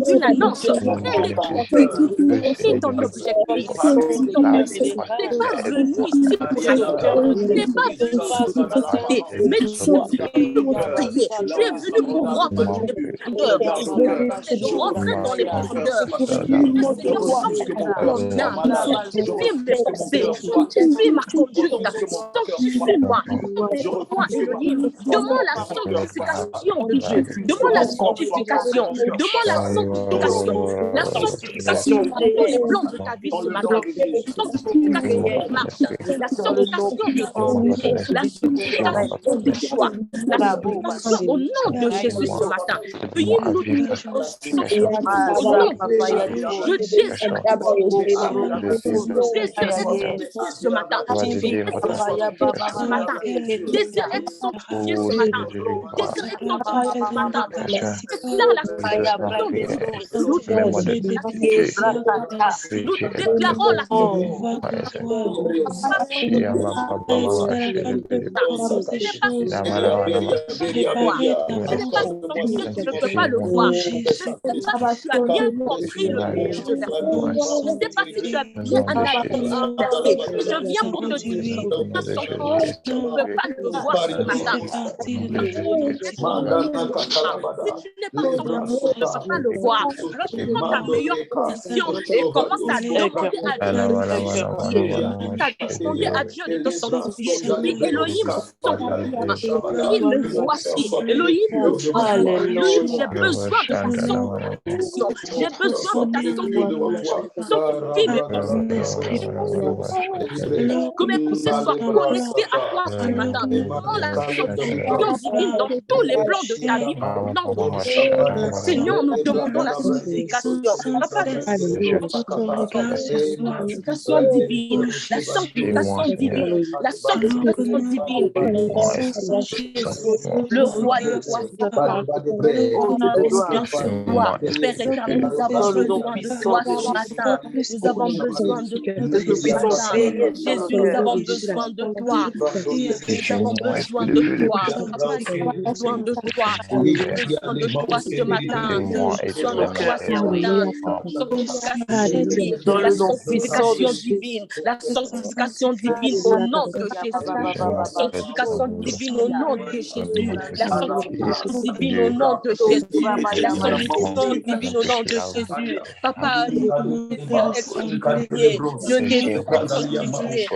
tu l'annonces? Quel est ton but? Quel est ton objectif? Tu n'es pas venu ici pour assister. Tu n'es pas venu ici pour assister. Mais tu es venu pour prier. Tu es venu pour rentrer dans les profondeurs. C'est de rentrer dans les profondeurs. Sanctifie mes pensées. Sanctifie ma conduite. Sanctifie-moi. Sanctifie-moi, Elohim. Demande la sanctification de Dieu. Demande la sanctification. Demande la sanctification. La sanctification dans les plans de ta vie ce matin. La sanctification de marche. La sanctification de pensée. La sanctification des choix. La sanctification au nom de Jésus ce matin. Veuillez nous dire je ce matin. Désire être sanctifié ce matin. Désire être sanctifié ce matin. Nous déclarons la je ne peux pas le voir. Je ne sais pas si tu as bien compris le but de ce verset. Je ne sais pas si tu as bien analysé ce verset. Je viens pour te dire, tu ne peux pas le voir ce matin. Si tu n'es pas son enfant, tu ne peux pas le voir. Alors tu prends ta meilleure position et commence à demander à Dieu de te justifier. Demander à Dieu de te sanctifier. Oui, Elohim, il me voici. Elohim, me voici. Elohim, j'ai besoin de ta sanctification. J'ai besoin de ta sanctification. Sanctifie que mes pensées soient connectées à toi ce matin. Prends la sanctification divine dans tous les plans de ta vie. Seigneur, nous demandons la sanctification. Papa, sanctification divine, la sanctification divine, la sanctification divine. Le roi des rois, Papa, Père éternel, nous avons besoin de toi ce matin. Nous avons besoin de toi ce matin. Jésus, nous avons besoin de toi. Nous avons besoin de toi. Papa, nous avons besoin de toi. Nous avons besoin de toi ce matin. Nous avons besoin de toi ce matin. La sanctification divine, la sanctification divine au nom de Jésus. La sanctification divine au nom de Jésus. La sanctification divine au nom de Jésus. La sanctification divine au nom de Jésus. Papa, je désire être sanctifié.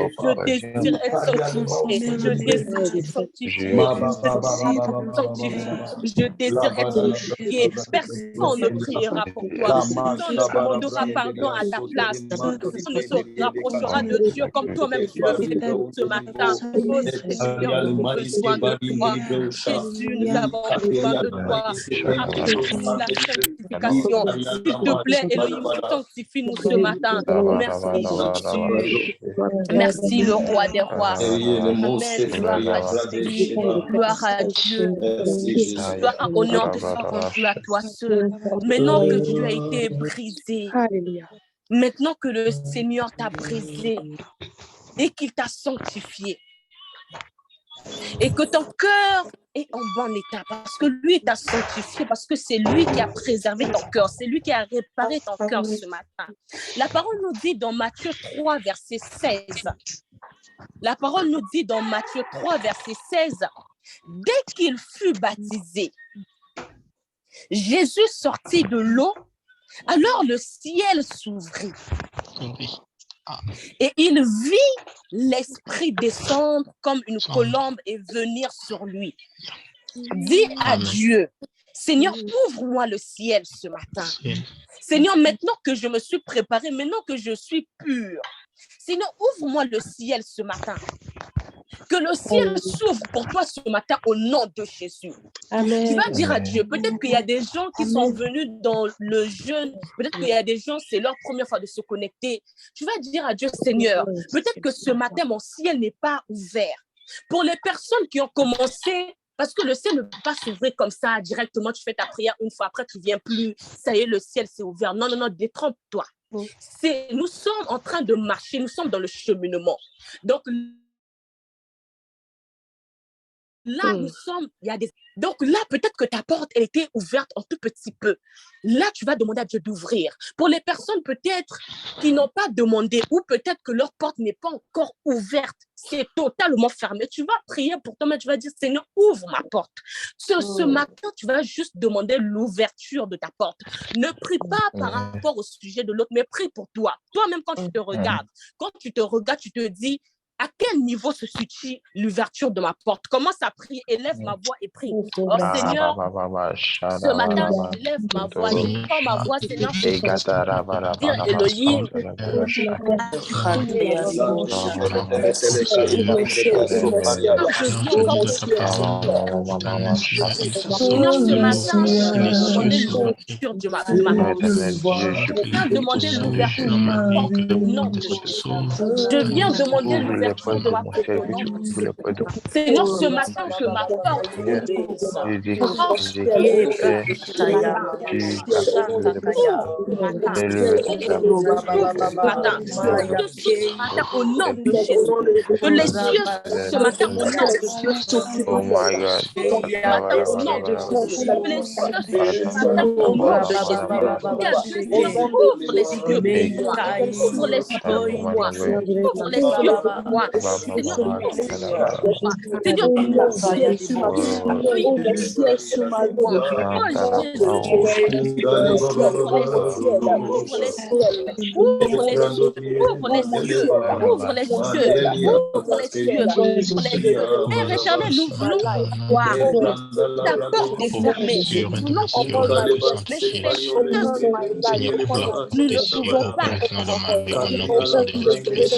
Je désire être sanctifié. Je désire être sanctifié. Je désire être sanctifié. Je désire être sanctifié. Personne ne priera pour toi. Personne ne demandera pardon à ta place. Personne ne se rapprochera de Dieu comme toi-même tu le fais ce matin. Oh Seigneur, nous avons besoin de toi. Jésus, nous avons besoin de toi. Après la sanctification, s'il te plaît, Elohim, sanctifie-nous ce matin. Merci Jésus. Merci le roi des rois. Amen. Gloire à Dieu. Gloire, honneur te soit rendu à toi seul. Maintenant que tu as été brisé, maintenant que le Seigneur t'a brisé et qu'il t'a sanctifié, et que ton cœur est en bon état, parce que lui t'a sanctifié, parce que c'est lui qui a préservé ton cœur, c'est lui qui a réparé ton cœur ce matin. La parole nous dit dans Matthieu 3, verset 16, la parole nous dit dans Matthieu 3, verset 16, dès qu'il fut baptisé, Jésus sortit de l'eau, alors le ciel s'ouvrit. Et il vit l'Esprit descendre comme une colombe et venir sur lui. Dis à Dieu, Seigneur, ouvre-moi le ciel ce matin. Seigneur, maintenant que je me suis préparé, maintenant que je suis pur, Seigneur, ouvre-moi le ciel ce matin. Que le ciel s'ouvre pour toi ce matin au nom de Jésus. Amen. Tu vas dire à Dieu, peut-être qu'il y a des gens qui sont venus dans le jeûne, peut-être qu'il y a des gens, c'est leur première fois de se connecter. Tu vas dire à Dieu, Seigneur, peut-être que ce matin, mon ciel n'est pas ouvert. Pour les personnes qui ont commencé, parce que le ciel ne peut pas s'ouvrir comme ça, directement, tu fais ta prière une fois, après tu ne viens plus, ça y est, le ciel s'est ouvert. Non, non, non, détrompe-toi. Nous sommes en train de marcher, nous sommes dans le cheminement. Donc, là, nous sommes, il y a des... Donc là, peut-être que ta porte a été ouverte un tout petit peu. Là, tu vas demander à Dieu d'ouvrir. Pour les personnes peut-être qui n'ont pas demandé ou peut-être que leur porte n'est pas encore ouverte, c'est totalement fermé. Tu vas prier pour toi, mais tu vas dire, Seigneur, ouvre ma porte. Ce matin, tu vas juste demander l'ouverture de ta porte. Ne prie pas par rapport au sujet de l'autre, mais prie pour toi. Toi-même, quand tu te regardes, tu te dis, à quel niveau se situe l'ouverture de ma porte? Commence à prier, élève ma voix et prie. Oh Seigneur, ce matin, j'élève ma voix, je prends ma voix, Seigneur, dire Elohim. Seigneur, ce matin, je viens demander l'ouverture de ma porte. Je viens demander l'ouverture de ma porte. Non, je viens demander l'ouverture l'ouverture de ma porte. Seigneur, ce matin, que ma porte s'ouvre. Au nom de Jésus, que les cieux ce matin au nom de Jésus. Oh my God. Au nom de Jésus. Que les cieux ce matin au nom de Jésus. Ouvre les cieux pour moi. Ouvre les cieux pour moi. Ouvre les cieux pour moi. Seigneur, Seigneur, ouvre les cieux pour moi. Ouvre les cieux sur ma vie. Oh Jésus. Ouvre les cieux. Ouvre les cieux. Ouvre les cieux. Ouvre les cieux. Ouvre les cieux. Ouvre les cieux. Père éternel, nous voulons voir. Ta porte est fermée. Nous voulons comprendre. Mais si les cieux sont Seigneur, ouvre nous tes ne cieux pouvons pas. maintenant dans ma vie, au nom puissant de Jésus-Christ.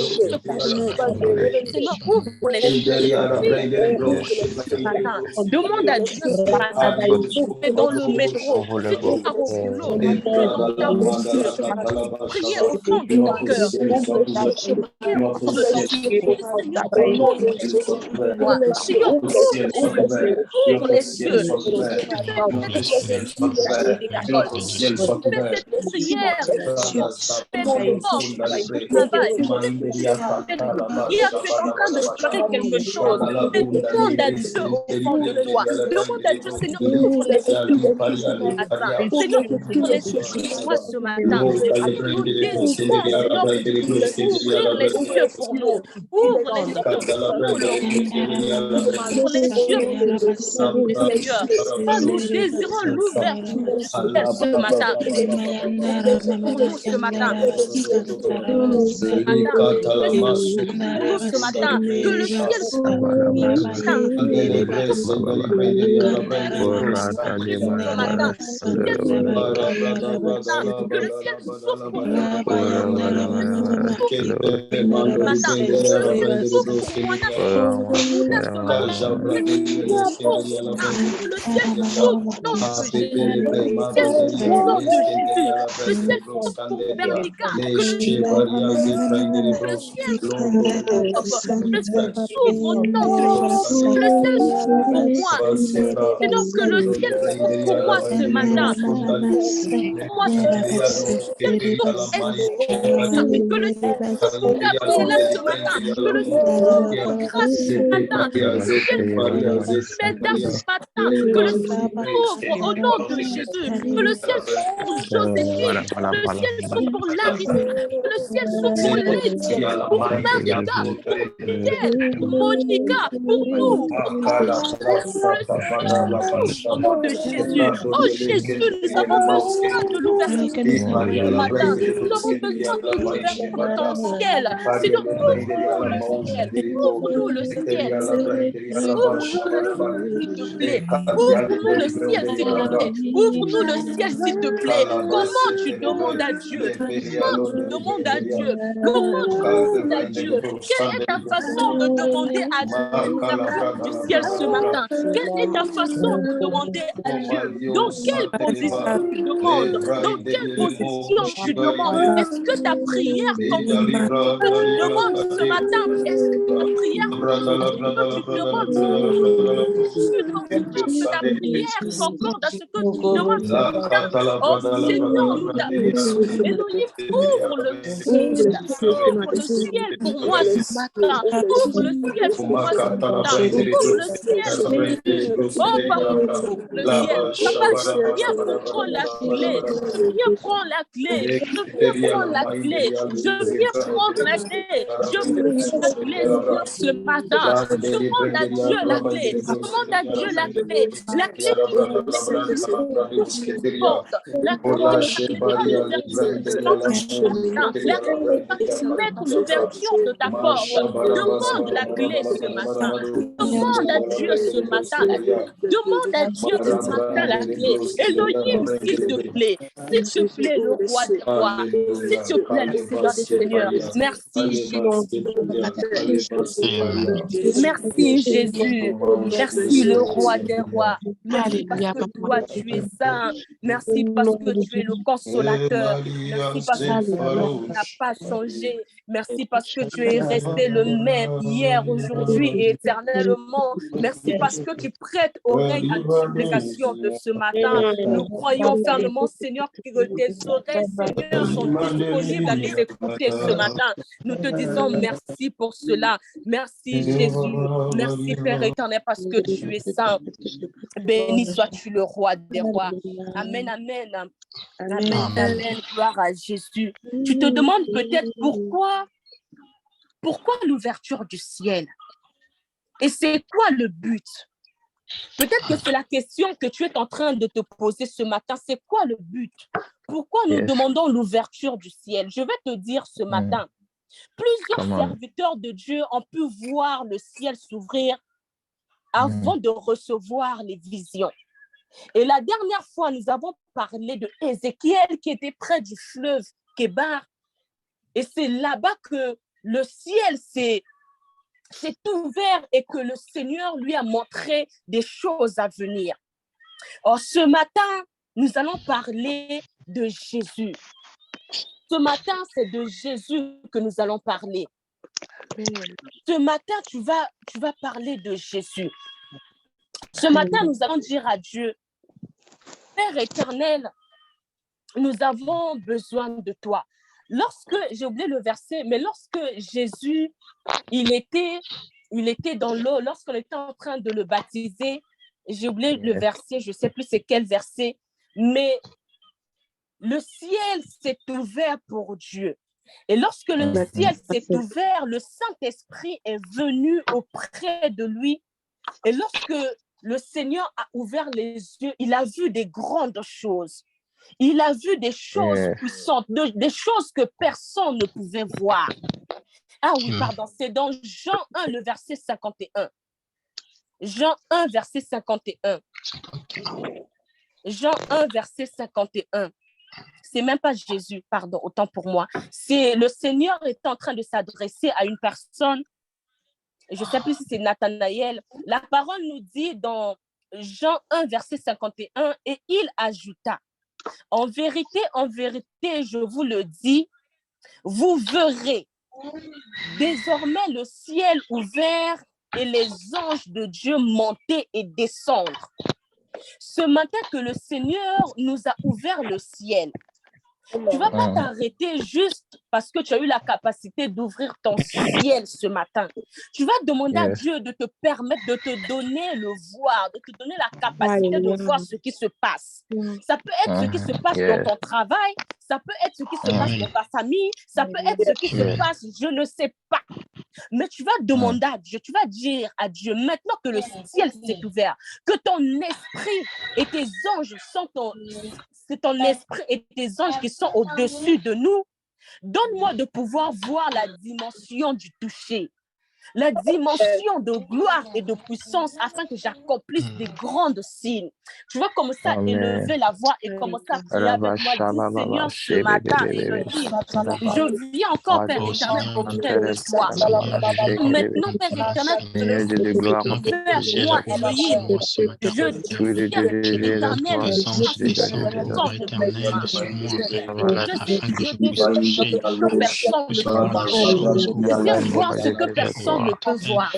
Seigneur, ouvre les cieux. Demande à Dieu ce matin. Tu es dans le métro, si tu pars au boulot, tu es dans ta voiture. Priez au fond de ton cœur. Seigneur, ouvre les cieux. Fais cette prière. Fais fort travail. Hier, tu es en train de préparer quelque chose. Mais demande à Dieu au fond de toi. Demande à Dieu, Seigneur, ouvre les cieux ce matin. Seigneur, ouvre les cieux pour moi ce matin. Nous désirons, Seigneur, ouvrir les cieux pour nous. Ouvre les cieux pour nous, ouvre les cieux pour nous, Seigneur. Oh, nous désirons l'ouverture du ciel ce matin. Ce matin. Ce matin, que le ciel s'ouvre au nom de Jésus. Le ciel s'ouvre pour moi. C'est donc que le ciel s'ouvre pour moi ce matin. Pour moi ce matin. Que le ciel s'ouvre pour Gabriela ce matin. Que le ciel s'ouvre pour Grâce ce matin. Que le ciel s'ouvre pour Beda ce matin. Que le ciel s'ouvre au nom de Jésus. Que le ciel s'ouvre pour Joséphine. Que le ciel s'ouvre pour Larissa. Que le ciel s'ouvre pour Lydie. Pour Marika. Pour Monica, pour nous, au nom de Jésus. Oh Jésus, nous avons besoin de l'ouverture ce matin. Nous avons besoin de l'ouverture potentielle. Sinon, ouvre-nous le ciel. Ouvre-nous le ciel. Ouvre-nous s'il te plaît. Ouvre-nous le ciel, s'il te plaît. Ouvre-nous le ciel, s'il te plaît. Comment tu demandes à Dieu? Comment tu demandes à Dieu? Comment tu demandes à Dieu? Quelle est ta façon de demander à Dieu l'ouverture du ciel ce matin? Quelle est ta façon de demander à Dieu? Dans quelle position tu demandes? Dans quelle position tu demandes? Est-ce que ta prière concorde? Tu demandes ce matin? Est-ce que ta prière tu demandes que ta prière concorde à ce que tu demandes ce matin? Oh Seigneur, nous t'appelons. Elohim, ouvre le ciel pour moi ce matin. Ouvre le ciel pour moi ce matin. Ouvre le ciel, Jésus. Oh, papa, ouvre le ciel. Papa, je viens pour prendre la clé. Je viens prendre la clé. Je viens prendre la clé. Je viens prendre la clé. Je viens prendre la clé ce matin. Demande à Dieu la clé. Demande à Dieu la clé. La clé qui porte. La clé qui mettre l'ouverture de ta porte. Demande la clé ce matin. Demande à Dieu ce matin la clé. Demande à Dieu ce matin la clé. Elohim, s'il te plaît. S'il te plaît, le roi des rois. S'il te plaît, le Seigneur des seigneurs. Merci, Jésus. Merci, Jésus. Merci, le roi des rois. Merci parce que toi, tu es saint. Merci parce que tu es le consolateur. Merci parce que tu n'as pas changé. Merci parce que tu es resté le même hier, aujourd'hui et éternellement. Merci parce que tu prêtes oreille à nos supplications de ce matin. Nous croyons fermement, Seigneur, que tes oreilles, Seigneur, sont disponibles à nous écouter ce matin. Nous te disons merci pour cela. Merci Jésus. Merci Père éternel parce que tu es saint. Béni sois-tu le roi des rois. Amen, amen. Amen, amen. Gloire à Jésus. Tu te demandes peut-être pourquoi l'ouverture du ciel? Et c'est quoi le but? Peut-être que c'est la question que tu es en train de te poser ce matin. C'est quoi le but? Pourquoi nous demandons l'ouverture du ciel? Je vais te dire ce matin, plusieurs serviteurs de Dieu ont pu voir le ciel s'ouvrir avant de recevoir les visions. Et la dernière fois, nous avons parlé de Ézéchiel qui était près du fleuve Kébar. Et c'est là-bas que le ciel s'est ouvert et que le Seigneur lui a montré des choses à venir. Or, ce matin, nous allons parler de Jésus. Ce matin, c'est de Jésus que nous allons parler. Ce matin, tu vas parler de Jésus. Ce matin, nous allons dire à Dieu, Père éternel, nous avons besoin de toi. J'ai oublié le verset, mais lorsque Jésus, il était dans l'eau, lorsqu'on était en train de le baptiser, j'ai oublié le verset, je ne sais plus c'est quel verset, mais le ciel s'est ouvert pour Dieu. Et lorsque le ciel s'est ouvert, le Saint-Esprit est venu auprès de lui. Et lorsque le Seigneur a ouvert les yeux, il a vu des grandes choses. Il a vu des choses puissantes, des choses que personne ne pouvait voir. Ah oui, pardon, c'est dans Jean 1, le verset 51. Jean 1, verset 51. Jean 1, verset 51. C'est même pas Jésus, pardon, autant pour moi. C'est le Seigneur est en train de s'adresser à une personne. Je ne sais plus si c'est Nathanaël. La parole nous dit dans Jean 1, verset 51, et il ajouta, en vérité, je vous le dis, vous verrez désormais le ciel ouvert et les anges de Dieu monter et descendre. Ce matin que le Seigneur nous a ouvert le ciel, tu ne vas pas t'arrêter juste parce que tu as eu la capacité d'ouvrir ton ciel ce matin. Tu vas demander à Dieu de te permettre de te donner le voir, de te donner la capacité de voir ce qui se passe. Ça peut être ce qui se passe dans ton travail, ça peut être ce qui se passe dans ta famille, ça peut être ce qui se passe, je ne sais pas. Mais tu vas demander à Dieu, tu vas dire à Dieu, maintenant que le ciel s'est ouvert, que ton esprit et tes anges sont c'est ton esprit et tes anges qui sont au-dessus de nous. Donne-moi de pouvoir voir la dimension du toucher, la dimension de gloire et de puissance afin que j'accomplisse des grandes signes. Tu vas commencer à élever la voix et commencer à prier avec moi. Dis, Seigneur, ce matin, je viens encore, Père éternel, auprès de toi. Maintenant, Père éternel, que le Seigneur moi, Elohim, je dis, Père éternel, je voir ce que personne ne peut voir.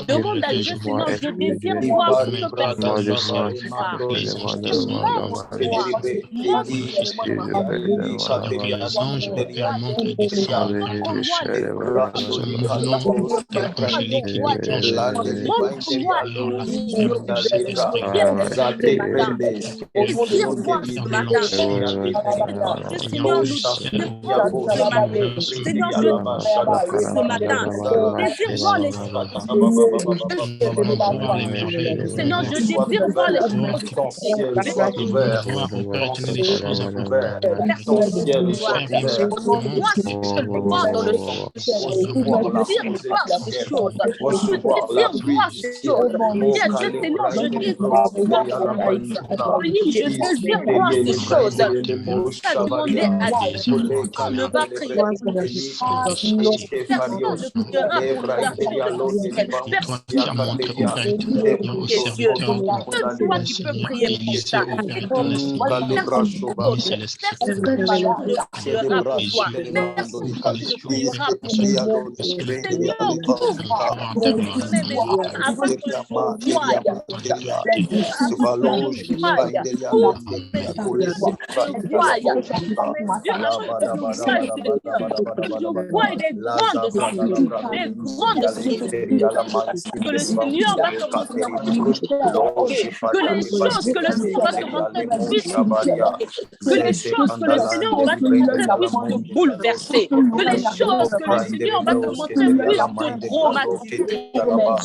Demande à Dieu, Seigneur, je désire voir ce que personne ne peut voir. Seigneur, je désire voir les prié, je désire voir ces choses. Tu as demandé à Dieu, on ne va prier pour les choses. Personne ne priera pour l'ouverture de ciel. Personne Toi qui as montré au Père éternel, au Dieu. serviteur encore, Seul toi qui peux Seigneur, prier et pour laisser ça. au Père éternel, Seigneur, Personne oui, d'autre, céleste, cette personne révélation, ne priera pour et toi. Jésus, Personne nous ne connaissions priera pour personne, toi. parce que la Seigneur, pour ouvre pouvoir mon interroger bien-aimé afin que je voie, dans l'éternité. afin que je voie. Ouvre mes yeux, que je voie. Ouvre mes yeux afin que je voie, Seigneur. Que je voie des grandes choses, des grandes choses que le Seigneur va commencer à communiquer, que les choses que le Seigneur va te montrer puissent te toucher, que les choses que le Seigneur va te montrer puissent te bouleverser, que les choses que le Seigneur va te montrer puissent te traumatiser.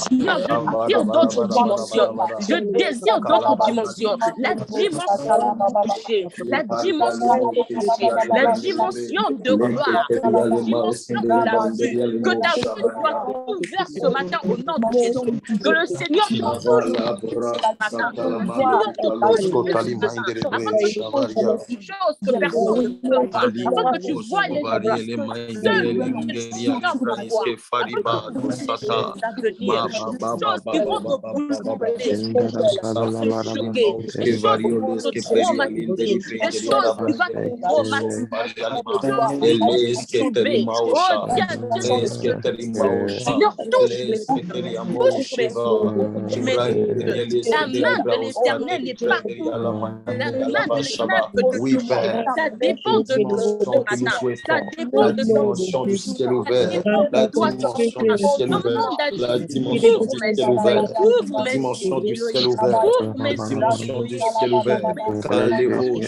Seigneur, je désire d'autres dimensions. Je désire d'autres dimensions. La dimension touchée, la dimension touchée, la dimension de gloire, la dimension de la vue, que ta vue soit ouverte ce matin au nom de Jésus. Que le Seigneur te touche ce matin. Que le Seigneur te touche ce matin. Afin que tu vois des choses que personne ne peut voir. Afin que tu vois les choses que seul le Seigneur peut voir. Afin que tu vois des choses à venir. Des choses qui vont te bouleverser. Des choses qui vont te choquer. Des choses qui vont te traumatiser. Des choses qui vont te traumatiser. Des choses qui vont te perturber. Oh, Dieu, Seigneur, touche mes yeux. Touche mes yeux. La main de l'Éternel est partout. La main de l'Éternel peut te toucher. Ça dépend de toi ce matin. Ça dépend de toi. Ça dépend de toi ce matin. Demande à Dieu. Ouvre mes yeux. Ouvre mes yeux, Elohim. Ouvre mes yeux, Elohim. Ouvre mes yeux. Ouvre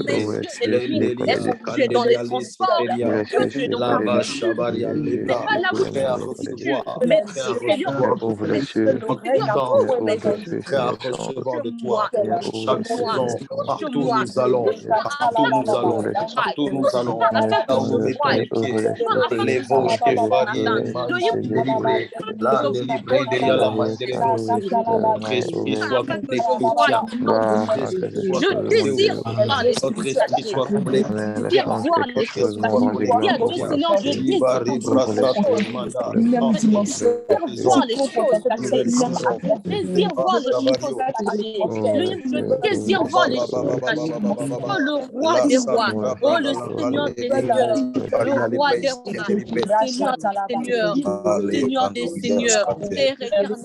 mes yeux, Elohim. Est-ce que tu es dans les transports? Est-ce que tu es dans ta voiture? Tu n'es pas là où tu es. Merci, Seigneur, pour mes yeux. Seigneur, ouvre mes yeux. Touche-moi, touche-moi, touche-moi, touche-moi afin que je voie, touche-moi afin que je voie, touche-moi afin que je voie ce matin. Elohim, afin que je voie au nom de Jésus. Je désire voir les choses cachées. Je désire voir les choses cachées. Dis à Dieu, Seigneur, je désire voir les choses. Je désire voir les choses cachées. Je désire voir les choses cachées. Je désire voir les choses cachées. Oh, le roi des rois. Oh, le Seigneur des seigneurs. Le roi des rois. Seigneur des seigneurs. Seigneur des seigneurs. Père éternel,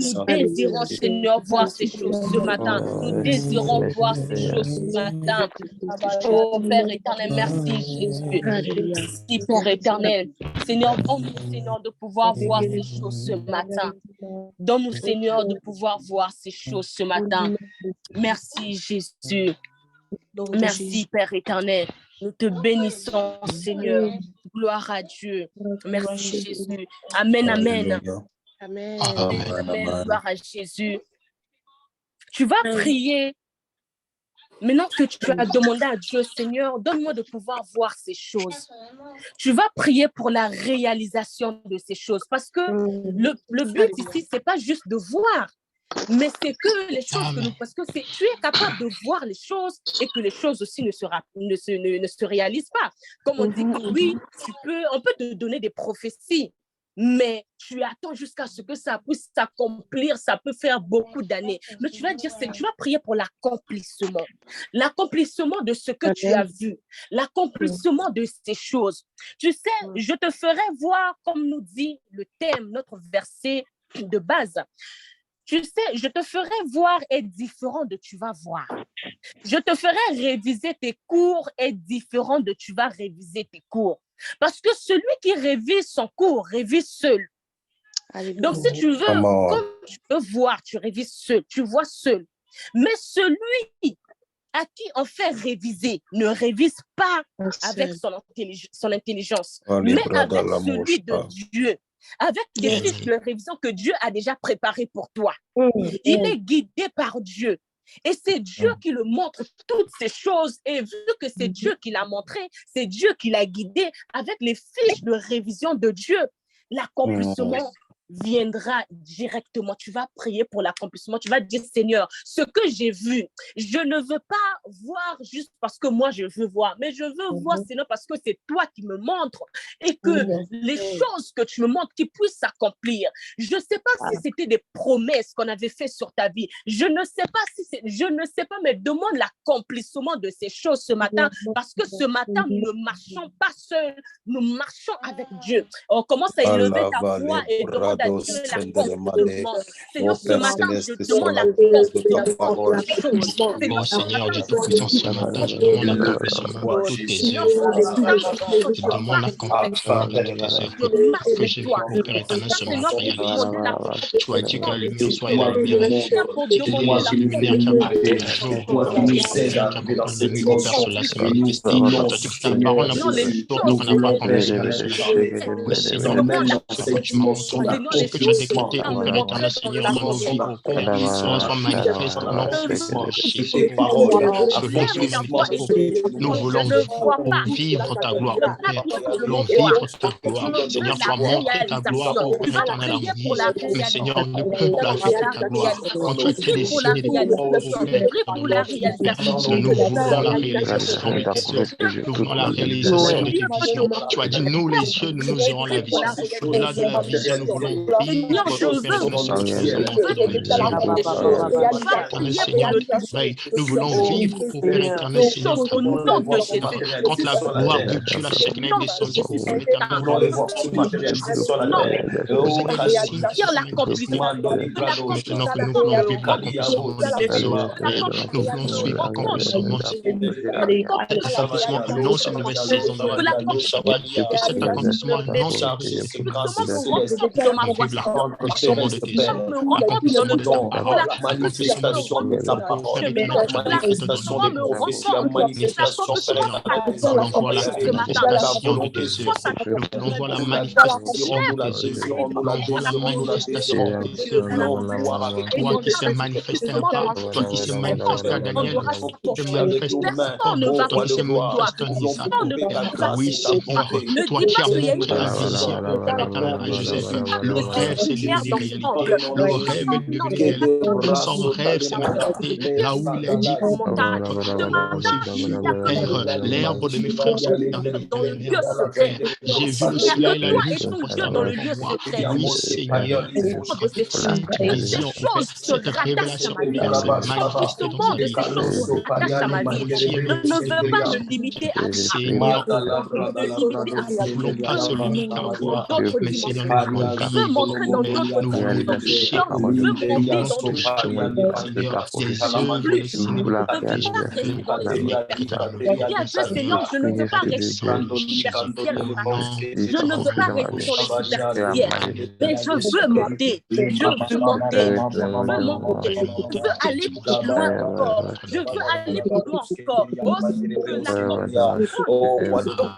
nous désirons, Seigneur, voir ces choses ce matin. Nous désirons voir ces choses ce matin. Oh, Père éternel, merci, Jésus. Merci, Père éternel. Seigneur, donne-nous, Seigneur, de pouvoir voir ces choses ce matin. Donne-nous, Seigneur, de pouvoir voir ces choses ce matin. Merci, Jésus. Merci, Père éternel. Nous te bénissons, Seigneur. Gloire à Dieu. Merci, Jésus. Amen, amen. Amen. Amen. Gloire à Jésus. Tu vas prier. Maintenant que tu as demandé à Dieu, Seigneur, donne-moi de pouvoir voir ces choses. Tu vas prier pour la réalisation de ces choses. Parce que le but ici, c'est pas juste de voir, mais c'est que les choses que nous... Parce que tu es capable de voir les choses et que les choses aussi ne se réalisent pas. Comme on dit que oui, on peut te donner des prophéties, mais tu attends jusqu'à ce que ça puisse s'accomplir, ça peut faire beaucoup d'années. Mais tu vas prier pour l'accomplissement de ce que tu as vu, l'accomplissement de ces choses. Tu sais, je te ferai voir, comme nous dit le thème, notre verset de base. Tu sais, je te ferai voir est différent de tu vas voir. Je te ferai réviser tes cours est différent de tu vas réviser tes cours. Parce que celui qui révise son cours, révise seul. Donc, si tu veux, comme tu veux voir, tu révises seul, tu vois seul. Mais celui à qui on fait réviser ne révise pas avec son intelligence, mais avec celui de Dieu. Avec des fiches de révision que Dieu a déjà préparées pour toi. Il est guidé par Dieu. Et c'est Dieu qui le montre toutes ces choses. Et vu que c'est Dieu qui l'a montré, c'est Dieu qui l'a guidé avec les fiches de révision de Dieu. L'accomplissement viendra directement. Tu vas prier pour l'accomplissement. Tu vas dire, Seigneur, ce que j'ai vu, je ne veux pas voir juste parce que moi, je veux voir, mais je veux voir, Seigneur, parce que c'est toi qui me montres et que les choses que tu me montres, qui puissent s'accomplir. Je ne sais pas si c'était des promesses qu'on avait faites sur ta vie. Je ne sais pas, mais demande l'accomplissement de ces choses ce matin, parce que ce matin, nous ne marchons pas seuls, nous marchons avec Dieu. On commence à élever ta voix et demande à Dieu l'accomplissement. Seigneur, ce matin, je demande l'accomplissement de ces choses. Oh Seigneur Dieu Tout-Puissant, ce matin, je demande l'accomplissement de toutes tes Seigneur, œuvres. ce matin, Je demande l'accomplissement de toutes tes œuvres que j'ai vu au Père éternel se matérialiser. Tu as dit que la lumière soit et la lumière est faite. Et les luminaires qui accompagnent le jour, les lumières qui accompagnent la nuit, au Père, cela s'est manifesté. Tu as dit que ta parole n'a pas fait tour qu'on n'a pas accompli cela. Mais Seigneur, ce que tu m'as montré, ce que tu as décrété au Père éternel, Seigneur, dans nos vies, au Père, cela soit manifeste au nom puissant de Jésus. Cela soit manifeste au Père. Nous voulons vivre ta gloire, au Père. Nous voulons vivre ta gloire. Seigneur, tu as montré ta gloire au Père éternel à Moïse. Mais Seigneur, ne peut glorifier ta gloire. Quand tu as créé des signes et des pouvoirs au Père, nous voulons la réalisation de tes œuvres. Nous voulons la réalisation de tes visions. Tu as dit, nous les yeux, nous aurons la vision. Au-delà de la vision, nous voulons vivre au Père éternel ce que tu nous as montré dans les œuvres. Seigneur, nous voulons vivre au Père éternel, Seigneur, ta gloire. Quand la gloire de Dieu, la Shekinah est descendue au Père éternel, vous avez des signes qui se manifestent. Maintenant que nous voulons vivre l'accomplissement de tes œuvres, nous voulons suivre l'accomplissement. Cet accomplissement annonce une nouvelle saison dans la vie de chacun. Que cet accomplissement annonce une nouvelle saison dans la vie de chacun. Vive l'accomplissement de tes œuvres, l'accomplissement de ta parole, l'accomplissement de ta parole, manifestation des prophéties, la manifestation, Seigneur. Nous voulons voir la manifestation de tes œuvres. Nous voulons voir la manifestation de tes œuvres. Nous voulons voir la manifestation de tes œuvres. Toi qui s'est manifesté à Abraham, toi qui s'est manifesté à Daniel, toi qui s'est manifesté à Paul, toi qui s'est manifesté à Isaac. Oui, Seigneur, toi qui as montré la vision à Joseph, le rêve s'est devenu réalité. Le rêve est devenu réalité. Son rêve s'est manifesté là où il a dit Père, l'herbe de mes frères sont éternelle dans le lieu secret. J'ai vu le ciel et la lune se prosterner dans le lieu secret. Oui, Seigneur, cette vision, cette révélation s'est manifestée dans sa vie. Je ne veux pas me limiter à Seigneur. Nous ne voulons pas se limiter à voir, mais Seigneur, nous voulons vivre, nous voulons toucher, nous voulons toucher, Seigneur, des œuvres, des signes, Seigneur, je ne veux pas rester superficiel. Je ne veux pas rester sur les superficiels, mais je veux monter, je veux monter, je veux aller plus loin encore, je veux aller plus loin encore.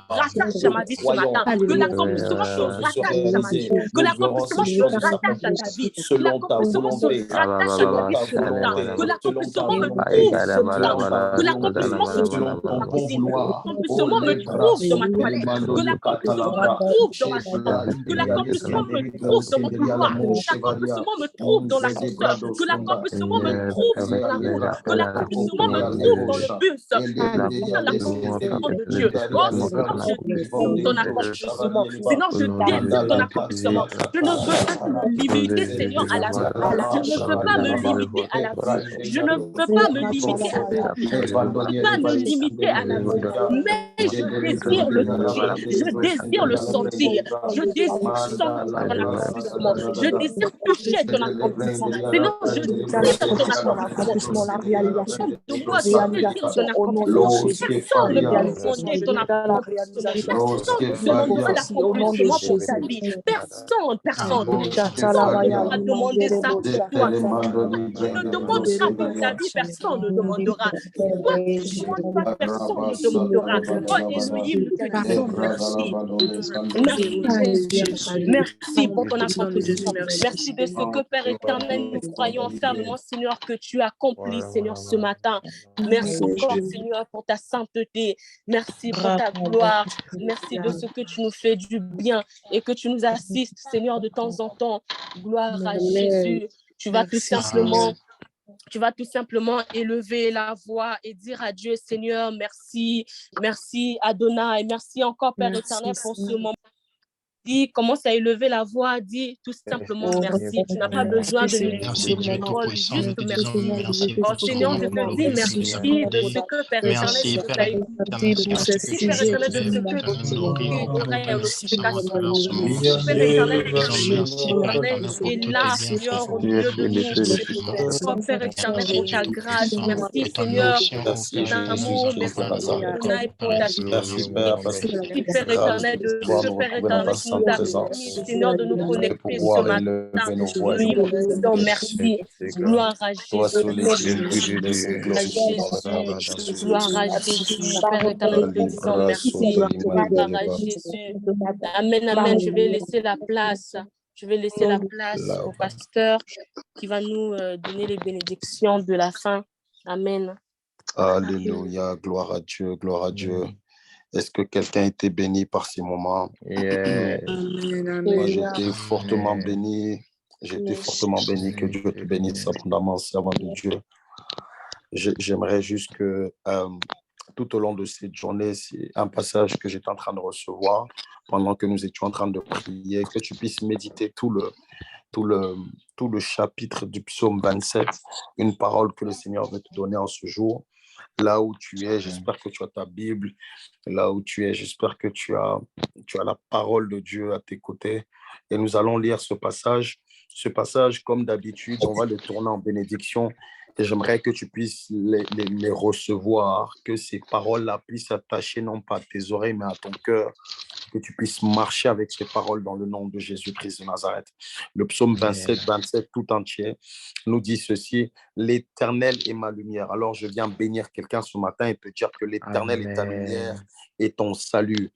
Rattache à ma vie ce matin, que l'accomplissement se rattache à ma vie, que l'accomplissement se rattache à ta vie, que l'accomplissement se rattache à ta vie ce matin, que l'accomplissement me trouve ce matin, que l'accomplissement se trouve dans ma cuisine, que l'accomplissement me trouve dans ma toilette, que l'accomplissement me trouve dans ma chambre, que l'accomplissement me trouve dans mon couloir, que l'accomplissement me trouve dans la l'ascenseur, que l'accomplissement me trouve dans la route, que l'accomplissement me trouve dans le bus, l'accomplissement de Dieu. Oh, Seigneur, je désire ton accomplissement. Seigneur, je désire ton accomplissement. Je ne veux pas me limiter, Seigneur, à la vie. Je ne veux pas me limiter à la vie. Je ne veux pas me limiter à la vie. Je ne veux pas me limiter à la vie. Mais je désire le toucher. Je désire le sentir. Je désire sentir ton accomplissement. Je désire toucher ton accomplissement. Seigneur, je désire ton accomplissement. La réalisation de moi, je désire ton accomplissement. Personne ne peut demander ton accomplissement. Personne ne demandera l'accomplissement pour ta vie. Personne ne va demander ça pour toi. Je ne demande ça pour ta vie, personne ne demandera. Toi, tu ne demandes pas, personne ne demandera. Oh, Elohim, merci. Merci pour ton accomplissement. Merci de ce que, Père éternel, nous croyons fermement, Seigneur, que tu accomplis, Seigneur, ce matin. Merci encore, Seigneur, pour ta sainteté. Merci pour ta gloire. Merci de ce que tu nous fais du bien et que tu nous assistes, Seigneur, Seigneur, de temps en temps. Gloire à Jésus. Tu vas tout simplement élever la voix et dire à Dieu, Seigneur, merci, merci Adonai, merci encore Père éternel pour ce moment. Dis, commence à élever la voix, dis tout simplement merci. Tu n'as pas besoin de nous Merci Dieu Tout-Puissant, nous te disons merci Oh pour ce Seigneur, je moment te dis que tu nous as merci de ce accordé. que Père éternel, Merci tu Père as écouté. éternel, merci que Merci tu Père éternel de es ce que Père éternel, nourri tu notre aurais en Père Saint au notification. travers ce moment. Père éternel, Nous disons merci Père éternel, éternel tu es pour tous tes là, bienfaits, Seigneur, au pour milieu Yes, de we nous. lift it Oh Père éternel, pour Dieu ta grâce. Tout-Puissant Merci et ton nom Seigneur, aussi, pour oh ton Père éternel, nous amour. avons Merci parlé. Adonai pour ta Alléluia, oui, Père, parce que merci Père grâce éternel de de toi, ce nous Père retrouver dans éternel ta qui nous sainte a permis, présence Seigneur, de nous et connecter ce pouvoir matin. élever nos voix et Nous dire disons merci. Gloire à toi Jésus. seul est Dieu, merci, À glorifié soit ton nom, Jésus, Jésus. gloire à Jésus. Père éternel, nous te disons Alibra merci. sotori Gloire à mandeleba. Jésus. Amen, amen. Je vais laisser la place. Je vais laisser la place au pasteur qui va nous donner les bénédictions de la fin. Amen. Alléluia, gloire à Dieu, gloire à Dieu. Est-ce que quelqu'un était béni par ces moments? Moi, j'étais fortement béni. J'étais fortement béni. Que Dieu te bénisse abondamment, servant de Dieu. J'aimerais juste que tout au long de cette journée, c'est un passage que j'étais en train de recevoir pendant que nous étions en train de prier, que tu puisses méditer tout le chapitre du psaume 27, une parole que le Seigneur veut te donner en ce jour. Là où tu es, j'espère que tu as ta Bible. Là où tu es, j'espère que tu as la parole de Dieu à tes côtés. Et nous allons lire ce passage. Ce passage, comme d'habitude, on va le tourner en bénédiction. Et j'aimerais que tu puisses les recevoir, que ces paroles-là puissent s'attacher non pas à tes oreilles, mais à ton cœur, que tu puisses marcher avec ces paroles dans le nom de Jésus-Christ de Nazareth. Le psaume 27 tout entier nous dit ceci: l'Éternel est ma lumière. Alors je viens bénir quelqu'un ce matin et te dire que l'Éternel est ta lumière et ton salut.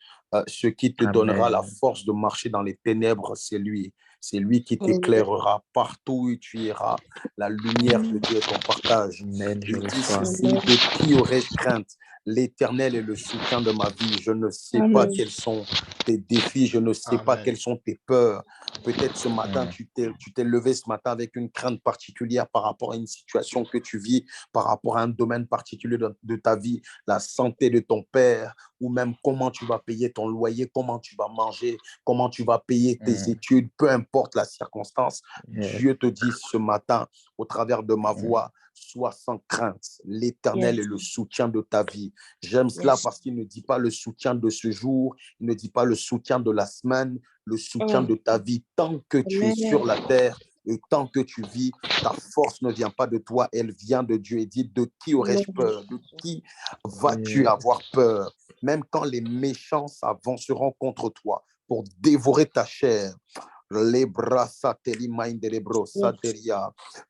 Ce qui te donnera la force de marcher dans les ténèbres, c'est lui. C'est lui qui t'éclairera partout où tu iras. La lumière de Dieu est ton partage. Je dis ceci: de qui aurais-je crainte? L'Éternel est le soutien de ma vie. Je ne sais pas quels sont tes défis, je ne sais pas quelles sont tes peurs. Peut-être ce matin, tu t'es levé ce matin avec une crainte particulière par rapport à une situation que tu vis, par rapport à un domaine particulier de ta vie, la santé de ton père, ou même comment tu vas payer ton loyer, comment tu vas manger, comment tu vas payer tes études, peu importe la circonstance. Dieu te dit ce matin, au travers de ma voix, sois sans crainte. L'Éternel est le soutien de ta vie. J'aime cela parce qu'il ne dit pas le soutien de ce jour, il ne dit pas le soutien de la semaine, le soutien de ta vie. Tant que tu es sur la terre et tant que tu vis, ta force ne vient pas de toi, elle vient de Dieu. Et dit: de qui aurais-je peur? De qui vas-tu avoir peur? Même quand les méchants s'avanceront contre toi pour dévorer ta chair,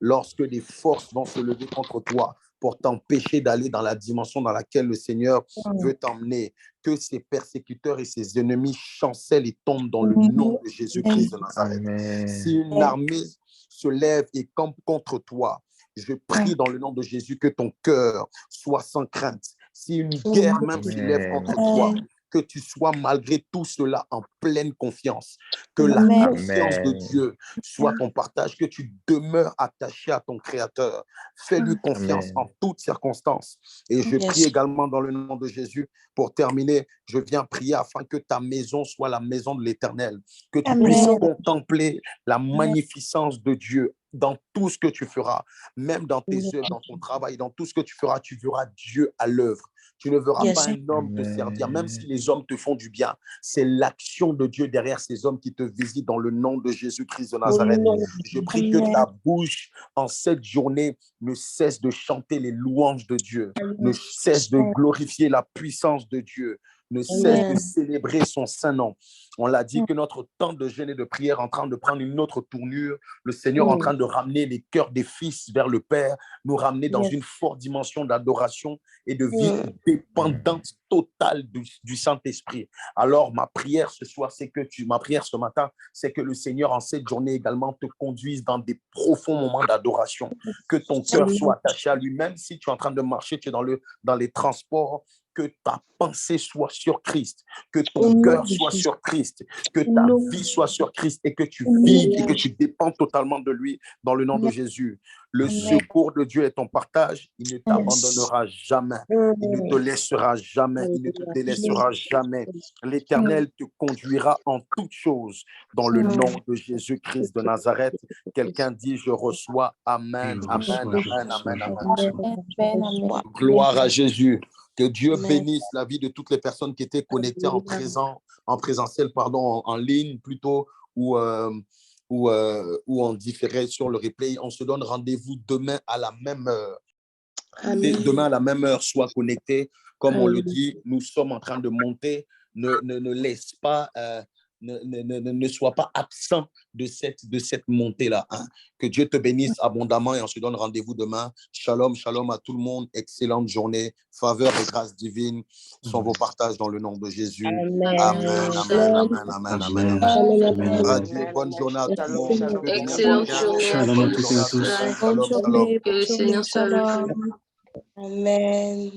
lorsque les forces vont se lever contre toi pour t'empêcher d'aller dans la dimension dans laquelle le Seigneur veut t'emmener, que ses persécuteurs et ses ennemis chancellent et tombent dans le nom de Jésus-Christ de Nazareth. Si une armée se lève et campe contre toi, je prie dans le nom de Jésus que ton cœur soit sans crainte. Si une guerre même s'élève contre toi, que tu sois malgré tout cela en pleine confiance, que la confiance de Dieu soit ton partage, que tu demeures attaché à ton Créateur. Fais-lui confiance en toutes circonstances. Et je prie également dans le nom de Jésus, pour terminer, je viens prier afin que ta maison soit la maison de l'Éternel, que tu puisses contempler la magnificence de Dieu dans tout ce que tu feras, même dans tes œuvres, dans ton travail, dans tout ce que tu feras Dieu à l'œuvre. Tu ne verras pas un homme te servir, même si les hommes te font du bien. C'est l'action de Dieu derrière ces hommes qui te visitent dans le nom de Jésus-Christ de Nazareth. Je prie que ta bouche, en cette journée, ne cesse de chanter les louanges de Dieu, ne cesse de glorifier la puissance de Dieu, ne cesse de célébrer son saint nom. On l'a dit que notre temps de jeûne et de prière est en train de prendre une autre tournure. Le Seigneur est en train de ramener les cœurs des fils vers le Père, nous ramener dans une forte dimension d'adoration et de vie dépendante totale du Saint-Esprit. Alors, ma prière ce soir, ma prière ce matin, c'est que le Seigneur, en cette journée également, te conduise dans des profonds moments d'adoration, que ton cœur soit attaché à lui, même si tu es en train de marcher, tu es dans les transports, que ta pensée soit sur Christ, que ton cœur soit sur Christ, que ta vie soit sur Christ et que tu vives et que tu dépends totalement de lui dans le nom de Jésus. Le secours de Dieu est ton partage. Il ne t'abandonnera jamais. Il ne te laissera jamais. Il ne te délaissera jamais. L'Éternel te conduira en toutes choses dans le nom de Jésus-Christ de Nazareth. Quelqu'un dit, je reçois. Amen, amen, amen, amen, amen. Gloire à Jésus. Que Dieu bénisse la vie de toutes les personnes qui étaient connectées en présentiel, en ligne plutôt, ou en différé sur le replay. On se donne rendez-vous demain à la même heure. Demain à la même heure, sois connecté. Comme on le dit, nous sommes en train de monter. Ne laisse pas, ne sois pas absent de cette montée-là. Hein. Que Dieu te bénisse abondamment et on se donne rendez-vous demain. Shalom, shalom à tout le monde. Excellente journée. Faveur et grâce divine sont vos partages dans le nom de Jésus. Amen, amen, amen, amen, amen. Adieu, bonne journée à tout le monde. Excellente journée. Shalom à toutes et à tous. Shalom, shalom. Que le Seigneur soit loué. Amen.